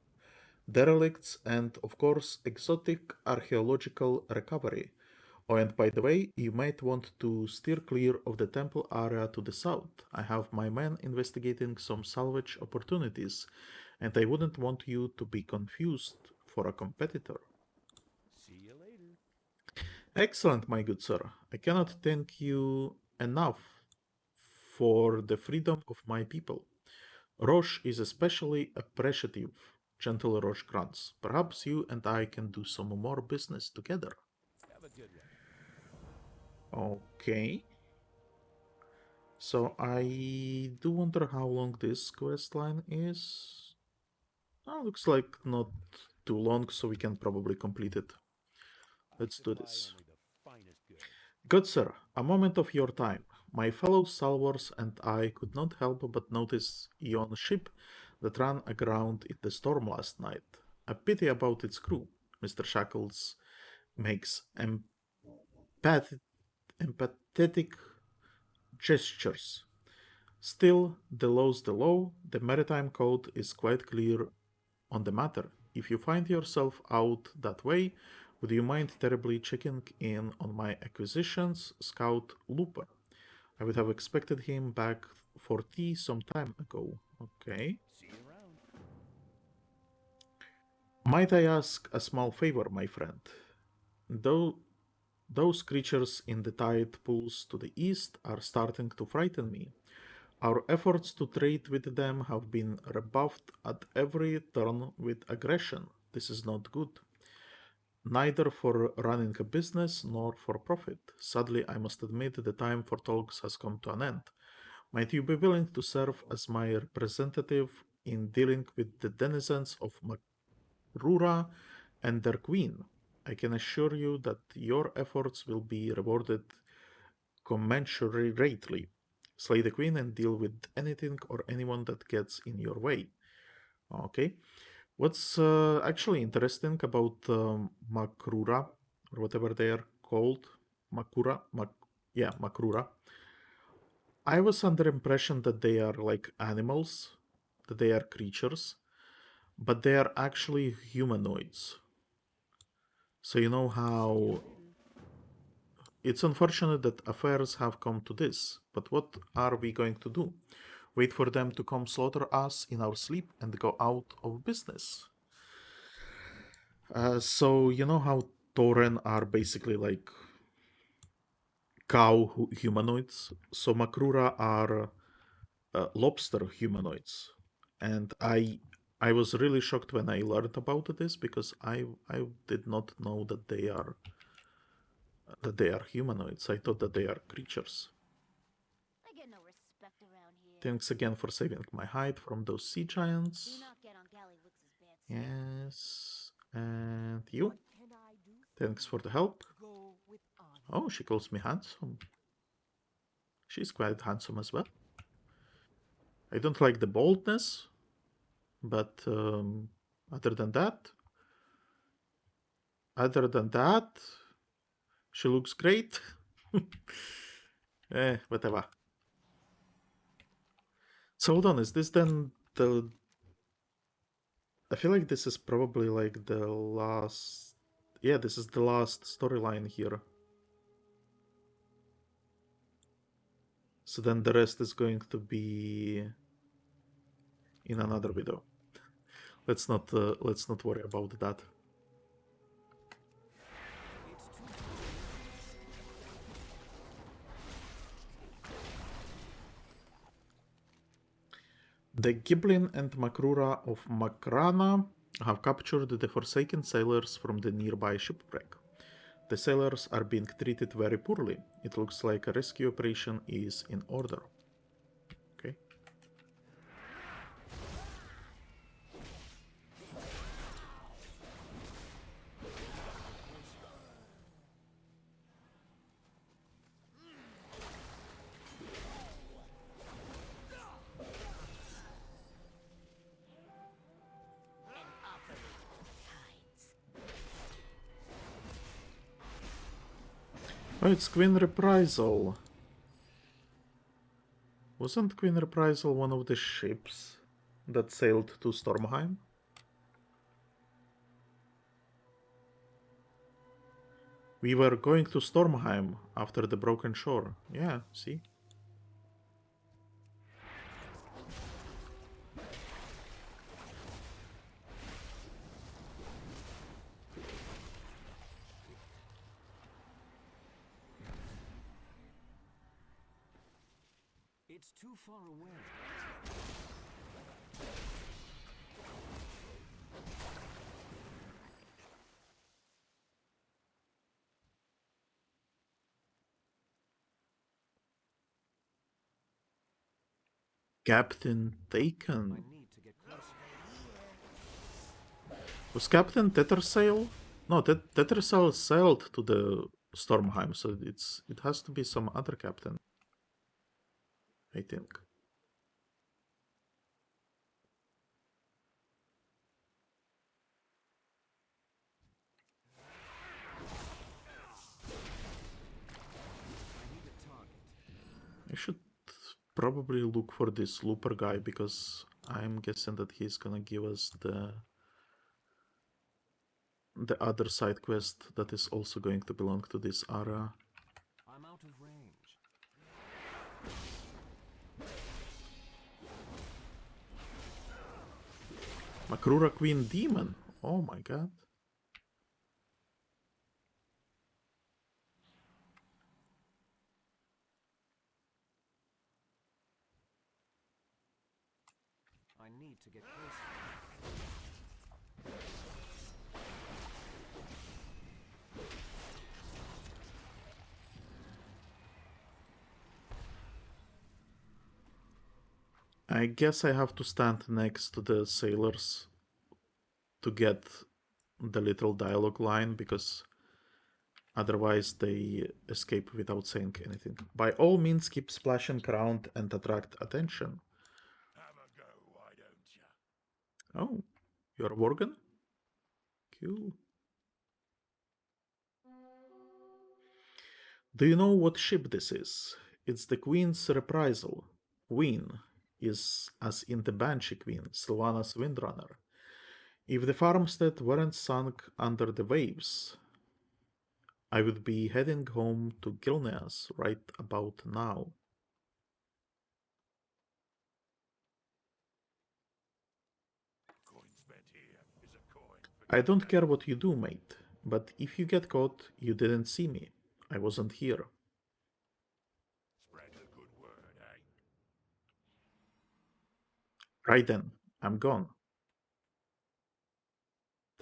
derelicts, and of course, exotic archaeological recovery. Oh, and by the way, you might want to steer clear of the temple area to the south. I have my men investigating some salvage opportunities, and I wouldn't want you to be confused for a competitor. See you later. Excellent, my good sir. I cannot thank you enough for the freedom of my people. Roche is especially appreciative, gentle Roche grunts. Perhaps you and I can do some more business together. Have a good one. Okay. So I do wonder how long this quest line is. Oh, looks like not too long, so we can probably complete it. Let's I do could buy this. only the finest goods. Good sir, a moment of your time. My fellow salvors and I could not help but notice yon ship that ran aground in the storm last night. A pity about its crew. Mr. Shackles makes empathetic gestures. Still, the law's the law. The Maritime Code is quite clear on the matter. If you find yourself out that way, would you mind terribly checking in on my acquisitions scout Looper? I would have expected him back for tea some time ago. Okay. See you around. Might I ask a small favor, my friend? Though those creatures in the tide pools to the east are starting to frighten me. Our efforts to trade with them have been rebuffed at every turn with aggression. This is not good, neither for running a business nor for profit. Sadly, I must admit the time for talks has come to an end. Might you be willing to serve as my representative in dealing with the denizens of Makrura and their queen? I can assure you that your efforts will be rewarded commensurately. Slay the queen and deal with anything or anyone that gets in your way. Okay. What's actually interesting about Makrura, or whatever they are called, yeah, Makrura. I was under impression that they are like animals, that they are creatures, but they are actually humanoids. So you know how it's unfortunate that affairs have come to this, but what are we going to do? Wait for them to come slaughter us in our sleep and go out of business? So you know how Tauren are basically like cow humanoids? So Makrura are lobster humanoids, and I was really shocked when I learned about this because I did not know that they are humanoids. I thought that they are creatures. I get no respect around here. Thanks again for saving my hide from those sea Do giants. not get on Gallywix's bad side. Yes, and you. What can I do? Thanks for the help. Go with honor. Oh, she calls me handsome. She's quite handsome as well. I don't like the boldness, but other than that, she looks great. Whatever. So hold on, is this then the... I feel like this is probably like the last... Yeah, this is the last storyline here. So then the rest is going to be in another video. Let's not worry about that. The Giblin and Makrura of Mak'rana have captured the forsaken sailors from the nearby shipwreck. The sailors are being treated very poorly. It looks like a rescue operation is in order. Okay. Oh, it's Queen Reprisal. Wasn't Queen Reprisal one of the ships that sailed to Stormheim? We were going to Stormheim after the Broken Shore. Yeah, see? It's too far away. Captain I taken. need to get closer. Was Captain Tethersail? No, Tethersail sailed to the Stormheim, so it has to be some other captain. I think. I should probably look for this looper guy because I'm guessing that he's gonna give us the other side quest that is also going to belong to this area. I'm out of range. Makrura Queen Demon. Oh my god. I need to get closer. I guess I have to stand next to the sailors to get the little dialogue line because otherwise they escape without saying anything. By all means, keep splashing around and attract attention. Have a go, why don't ya? Oh, you're a Worgen? Cool. Do you know what ship this is? It's the Queen's Reprisal. Queen is as in the Banshee Queen, Sylvanas Windrunner. If the farmstead weren't sunk under the waves, I would be heading home to Gilneas right about now. Coin spent here is a coin for I don't care what you do, mate, but if you get caught, you didn't see me. I wasn't here. spread the good word, eh? Right then, I'm gone.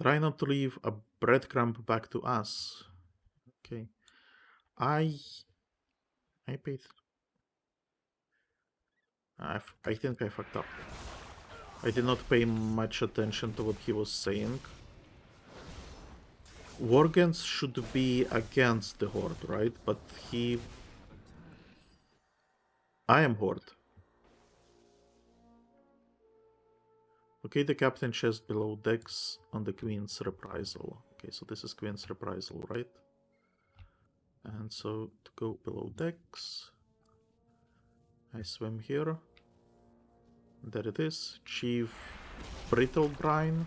Try not to leave a breadcrumb back to us. Okay. I paid. I think I fucked up. I did not pay much attention to what he was saying. Worgens should be against the Horde, right? But he... I am Horde. Okay, the captain chest below decks on the Queen's Reprisal. Okay, so this is Queen's Reprisal, right? And so to go below decks, I swim here. There it is. Chief Brittle Brine.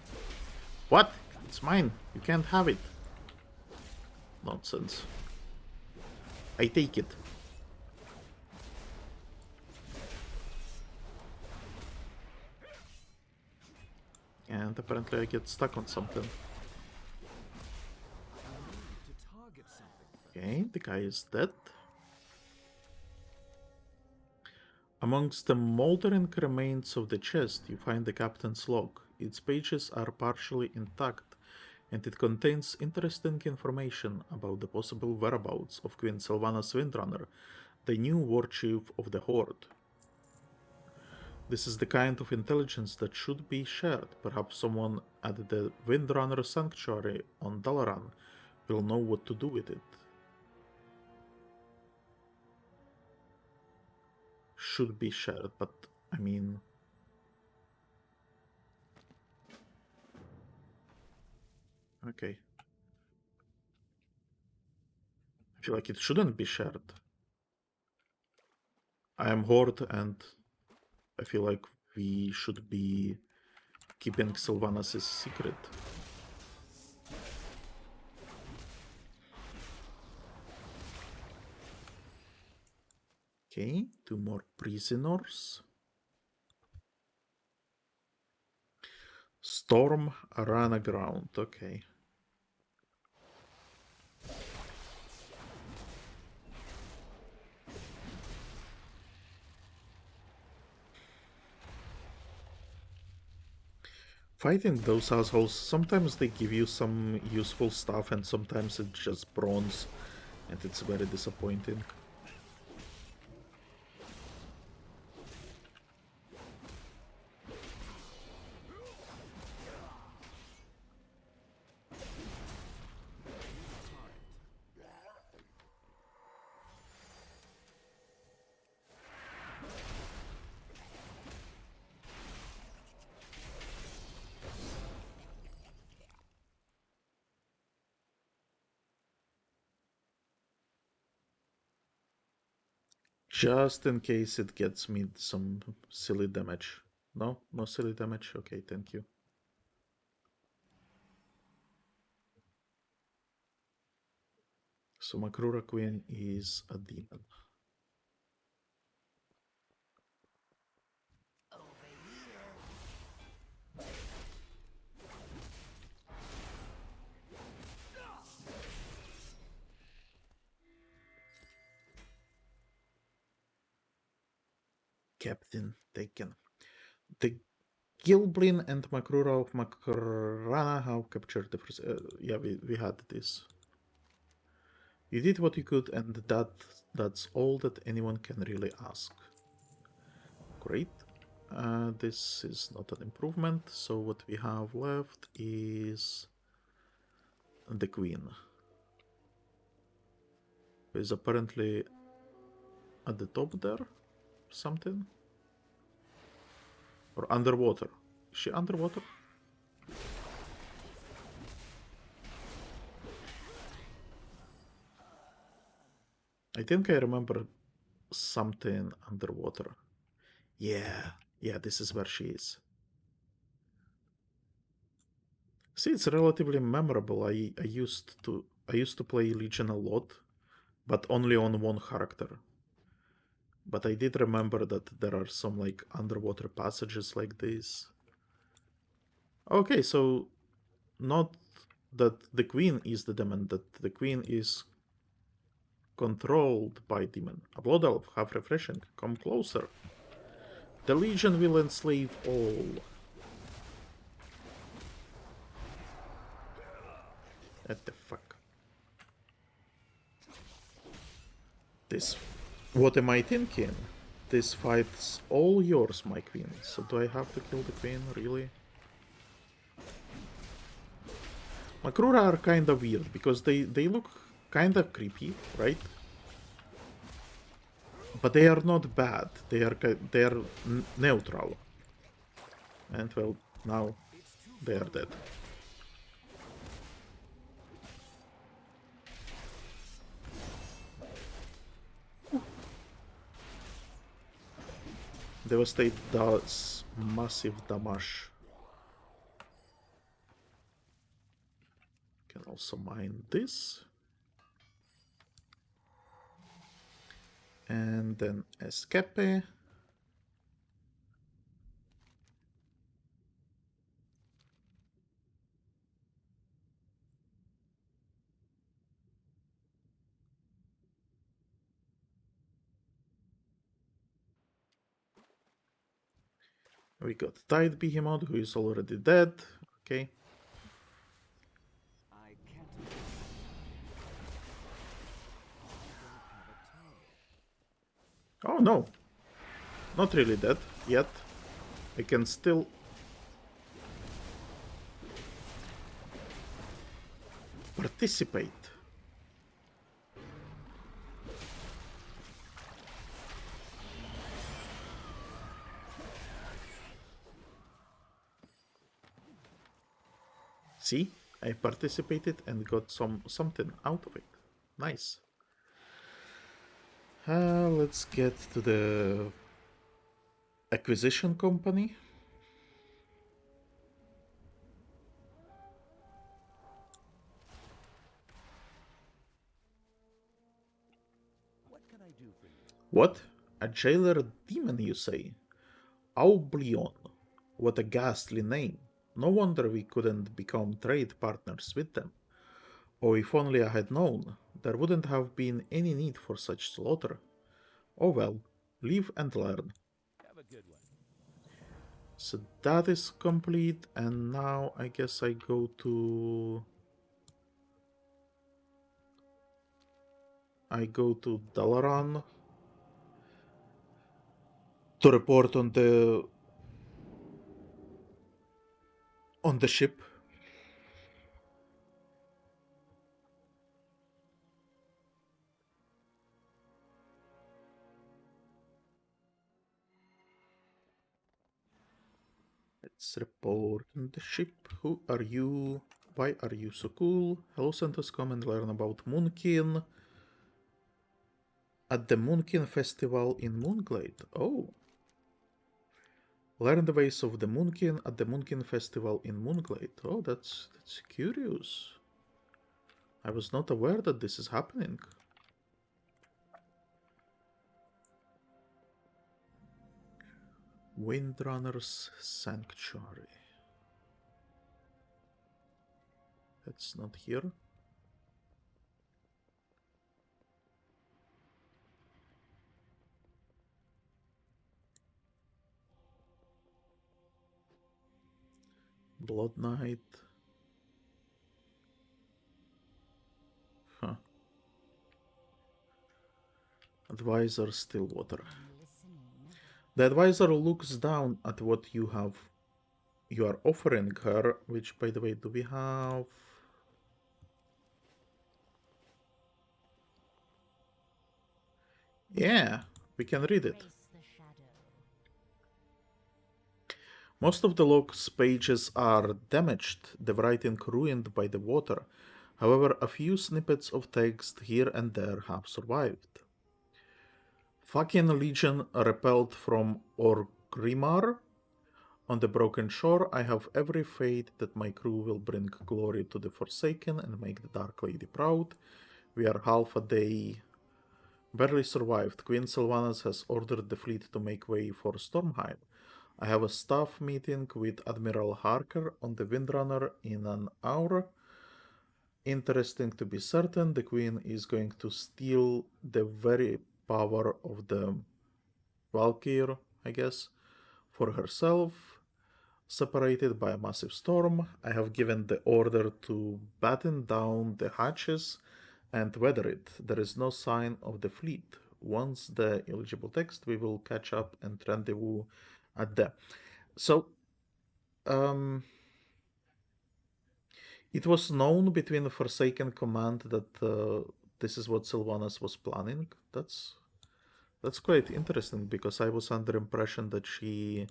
What? It's mine. You can't have it. Nonsense. I take it. And apparently I get stuck on something. To target something. Okay, the guy is dead. Amongst the moldering remains of the chest, you find the captain's log. Its pages are partially intact, and it contains interesting information about the possible whereabouts of Queen Sylvanas Windrunner, the new war chief of the Horde. This is the kind of intelligence that should be shared. Perhaps someone at the Windrunner Sanctuary on Dalaran will know what to do with it. Should be shared, but I mean... Okay. I feel like it shouldn't be shared. I am Horde and I feel like we should be keeping Sylvanas' secret. Okay, 2 more prisoners. Storm Arana ground, okay. Fighting those assholes, sometimes they give you some useful stuff and sometimes it's just bronze and it's very disappointing. Just in case it gets me some silly damage. No? No silly damage? Okay, thank you. So Makrura Queen is a demon. Captain taken. The Gilblin and Makrura of Mak'rana have captured the first... yeah, we had this. You did what you could, and that's all that anyone can really ask. Great. This is not an improvement, so what we have left is the Queen, who is apparently at the top there, something? Or underwater. Is she underwater? I think I remember something underwater. Yeah, this is where she is. See, it's relatively memorable. I used to play Legion a lot, but only on one character. But I did remember that there are some like underwater passages like this. Okay, so not that the queen is the demon, that the queen is controlled by demon. A blood elf, half refreshing. Come closer. The Legion will enslave all. What the fuck? This... What am I thinking? This fight's all yours, my queen. So do I have to kill the queen, really? Makrura are kinda weird, because they look kinda creepy, right? But they are not bad. They are neutral. And well, now they are dead. Devastate does massive damage. Can also mine this. And then escape. We got Tide Behemoth, who is already dead. Okay. Oh no, not really dead yet. I can still... participate. See? I participated and got something out of it. Nice. Let's get to the acquisition company. What can I do for you? What? A jailer demon, you say? Aublion. What a ghastly name. No wonder we couldn't become trade partners with them. Oh, if only I had known. There wouldn't have been any need for such slaughter. Oh well, live and learn. Have a good one. So that is complete, and now I guess I go to... Dalaran to report on the ship. Let's report on the ship. Who are you? Why are you so cool? Hello, Santos. Come and learn about Moonkin. At the Moonkin Festival in Moonglade. Oh. Learn the ways of the Moonkin at the Moonkin Festival in Moonglade. Oh, that's curious. I was not aware that this is happening. Windrunner's Sanctuary. That's not here. Blood Knight. Huh. Advisor Stillwater. The advisor looks down at what you are offering her, which, by the way, do we have... Yeah, we can read it. Most of the log's pages are damaged, the writing ruined by the water. However, a few snippets of text here and there have survived. Fucking Legion repelled from Orgrimmar. On the broken shore, I have every faith that my crew will bring glory to the Forsaken and make the Dark Lady proud. We are half a day... Barely survived. Queen Sylvanas has ordered the fleet to make way for Stormheim. I have a staff meeting with Admiral Harker on the Windrunner in an hour. Interesting to be certain, the Queen is going to steal the very power of the Valkyr, I guess, for herself. Separated by a massive storm, I have given the order to batten down the hatches and weather it. There is no sign of the fleet. Once the eligible text, we will catch up and rendezvous at the... So, it was known between the Forsaken Command that this is what Sylvanas was planning. That's quite interesting, because I was under impression that she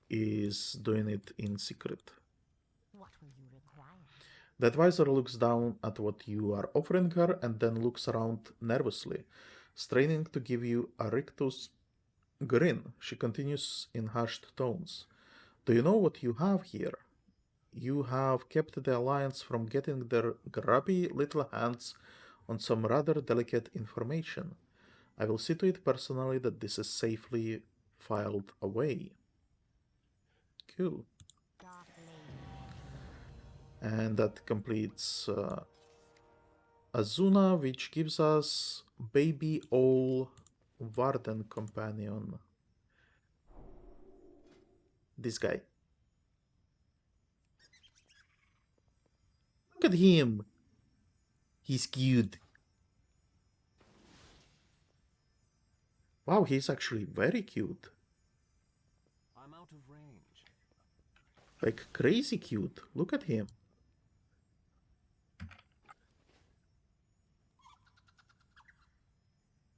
is doing it in secret. What will you require? The advisor looks down at what you are offering her and then looks around nervously, straining to give you a rictus grin. She continues in hushed tones. Do you know what you have here? You have kept the Alliance from getting their grubby little hands on some rather delicate information. I will see to it personally that this is safely filed away. Cool. And that completes Azsuna, which gives us Baby Owl Warden Companion. This guy. Look at him. He's cute. Wow, he's actually very cute. I'm out of range. Like, crazy cute. Look at him.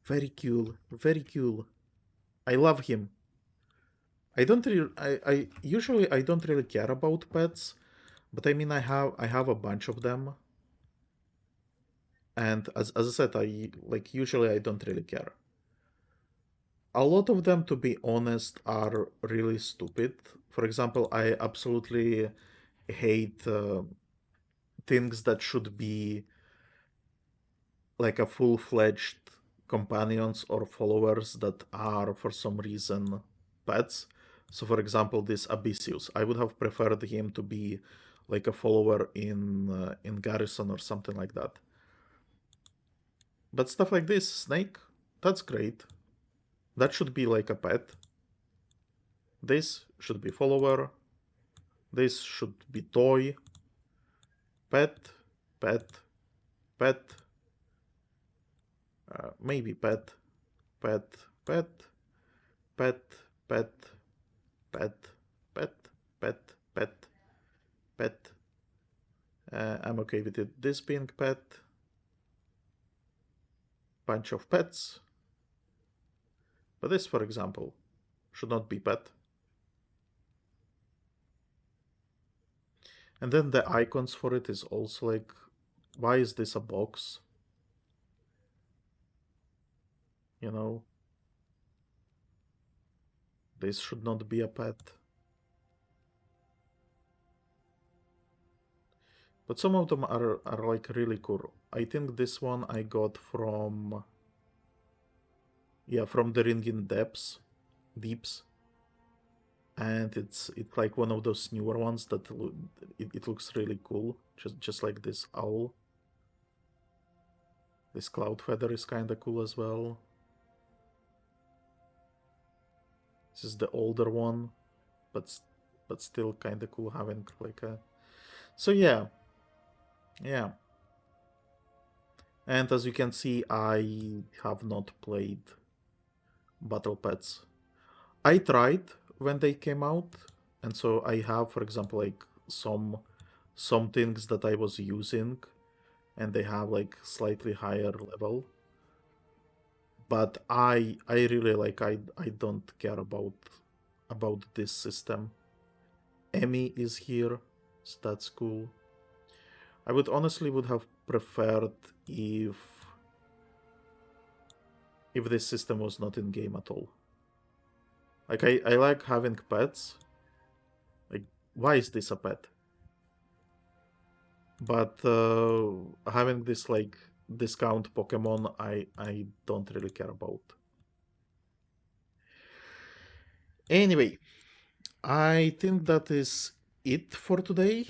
Very cool. Very cool. I love him. I don't really... I usually I don't really care about pets, but I mean I have a bunch of them. And as I said, I like usually I don't really care. A lot of them, to be honest, are really stupid. For example, I absolutely hate things that should be like a full-fledged companions or followers that are for some reason pets. So for example, this Abyssius, I would have preferred him to be like a follower in Garrison or something like that. But stuff like this, Snake, that's great. That should be like a pet. This should be follower. This should be toy. Pet, pet, pet. Maybe pet, pet, pet, pet, pet, pet, pet, pet, pet, pet. I'm okay with it. This being pet. Bunch of pets. But this, for example, should not be pet. And then the icons for it is also like, why is this a box? You know? This should not be a pet. But some of them are like really cool. I think this one I got from... Yeah, from the Ringing Deeps. And it's like one of those newer ones that it looks really cool. Just like this owl. This cloud feather is kind of cool as well. This is the older one, but still kind of cool having like a... So yeah. And as you can see, I have not played Battle Pets. I tried when they came out, and so I have, for example, like some things that I was using, and they have like slightly higher level. But I really like I don't care about this system. Emmy is here, so that's cool. I would honestly would have preferred if this system was not in game at all. Like I like having pets. Like, why is this a pet? But having this like discount Pokemon, I don't really care about. Anyway, I think that is it for today.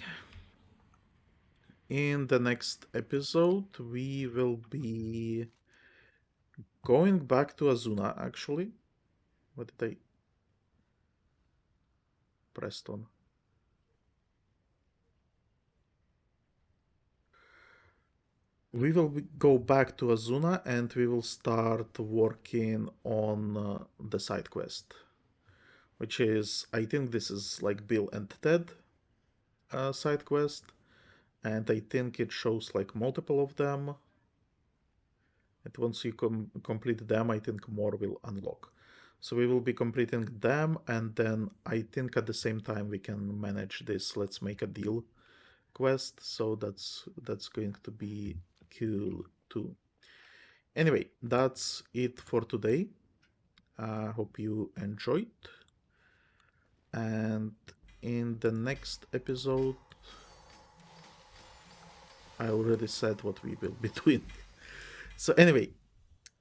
In the next episode, we will be going back to Azsuna, actually. What did I press on? We will go back to Azsuna and we will start working on the side quest. Which is, I think this is like Bill and Ted side quest. And I think it shows like multiple of them. And once you complete them, I think more will unlock. So we will be completing them, and then I think at the same time we can manage this Let's Make a Deal quest. So that's going to be cool too. Anyway, that's it for today. Hope you enjoyed. And in the next episode, I already said what we will be doing. So anyway,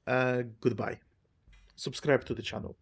goodbye. Subscribe to the channel.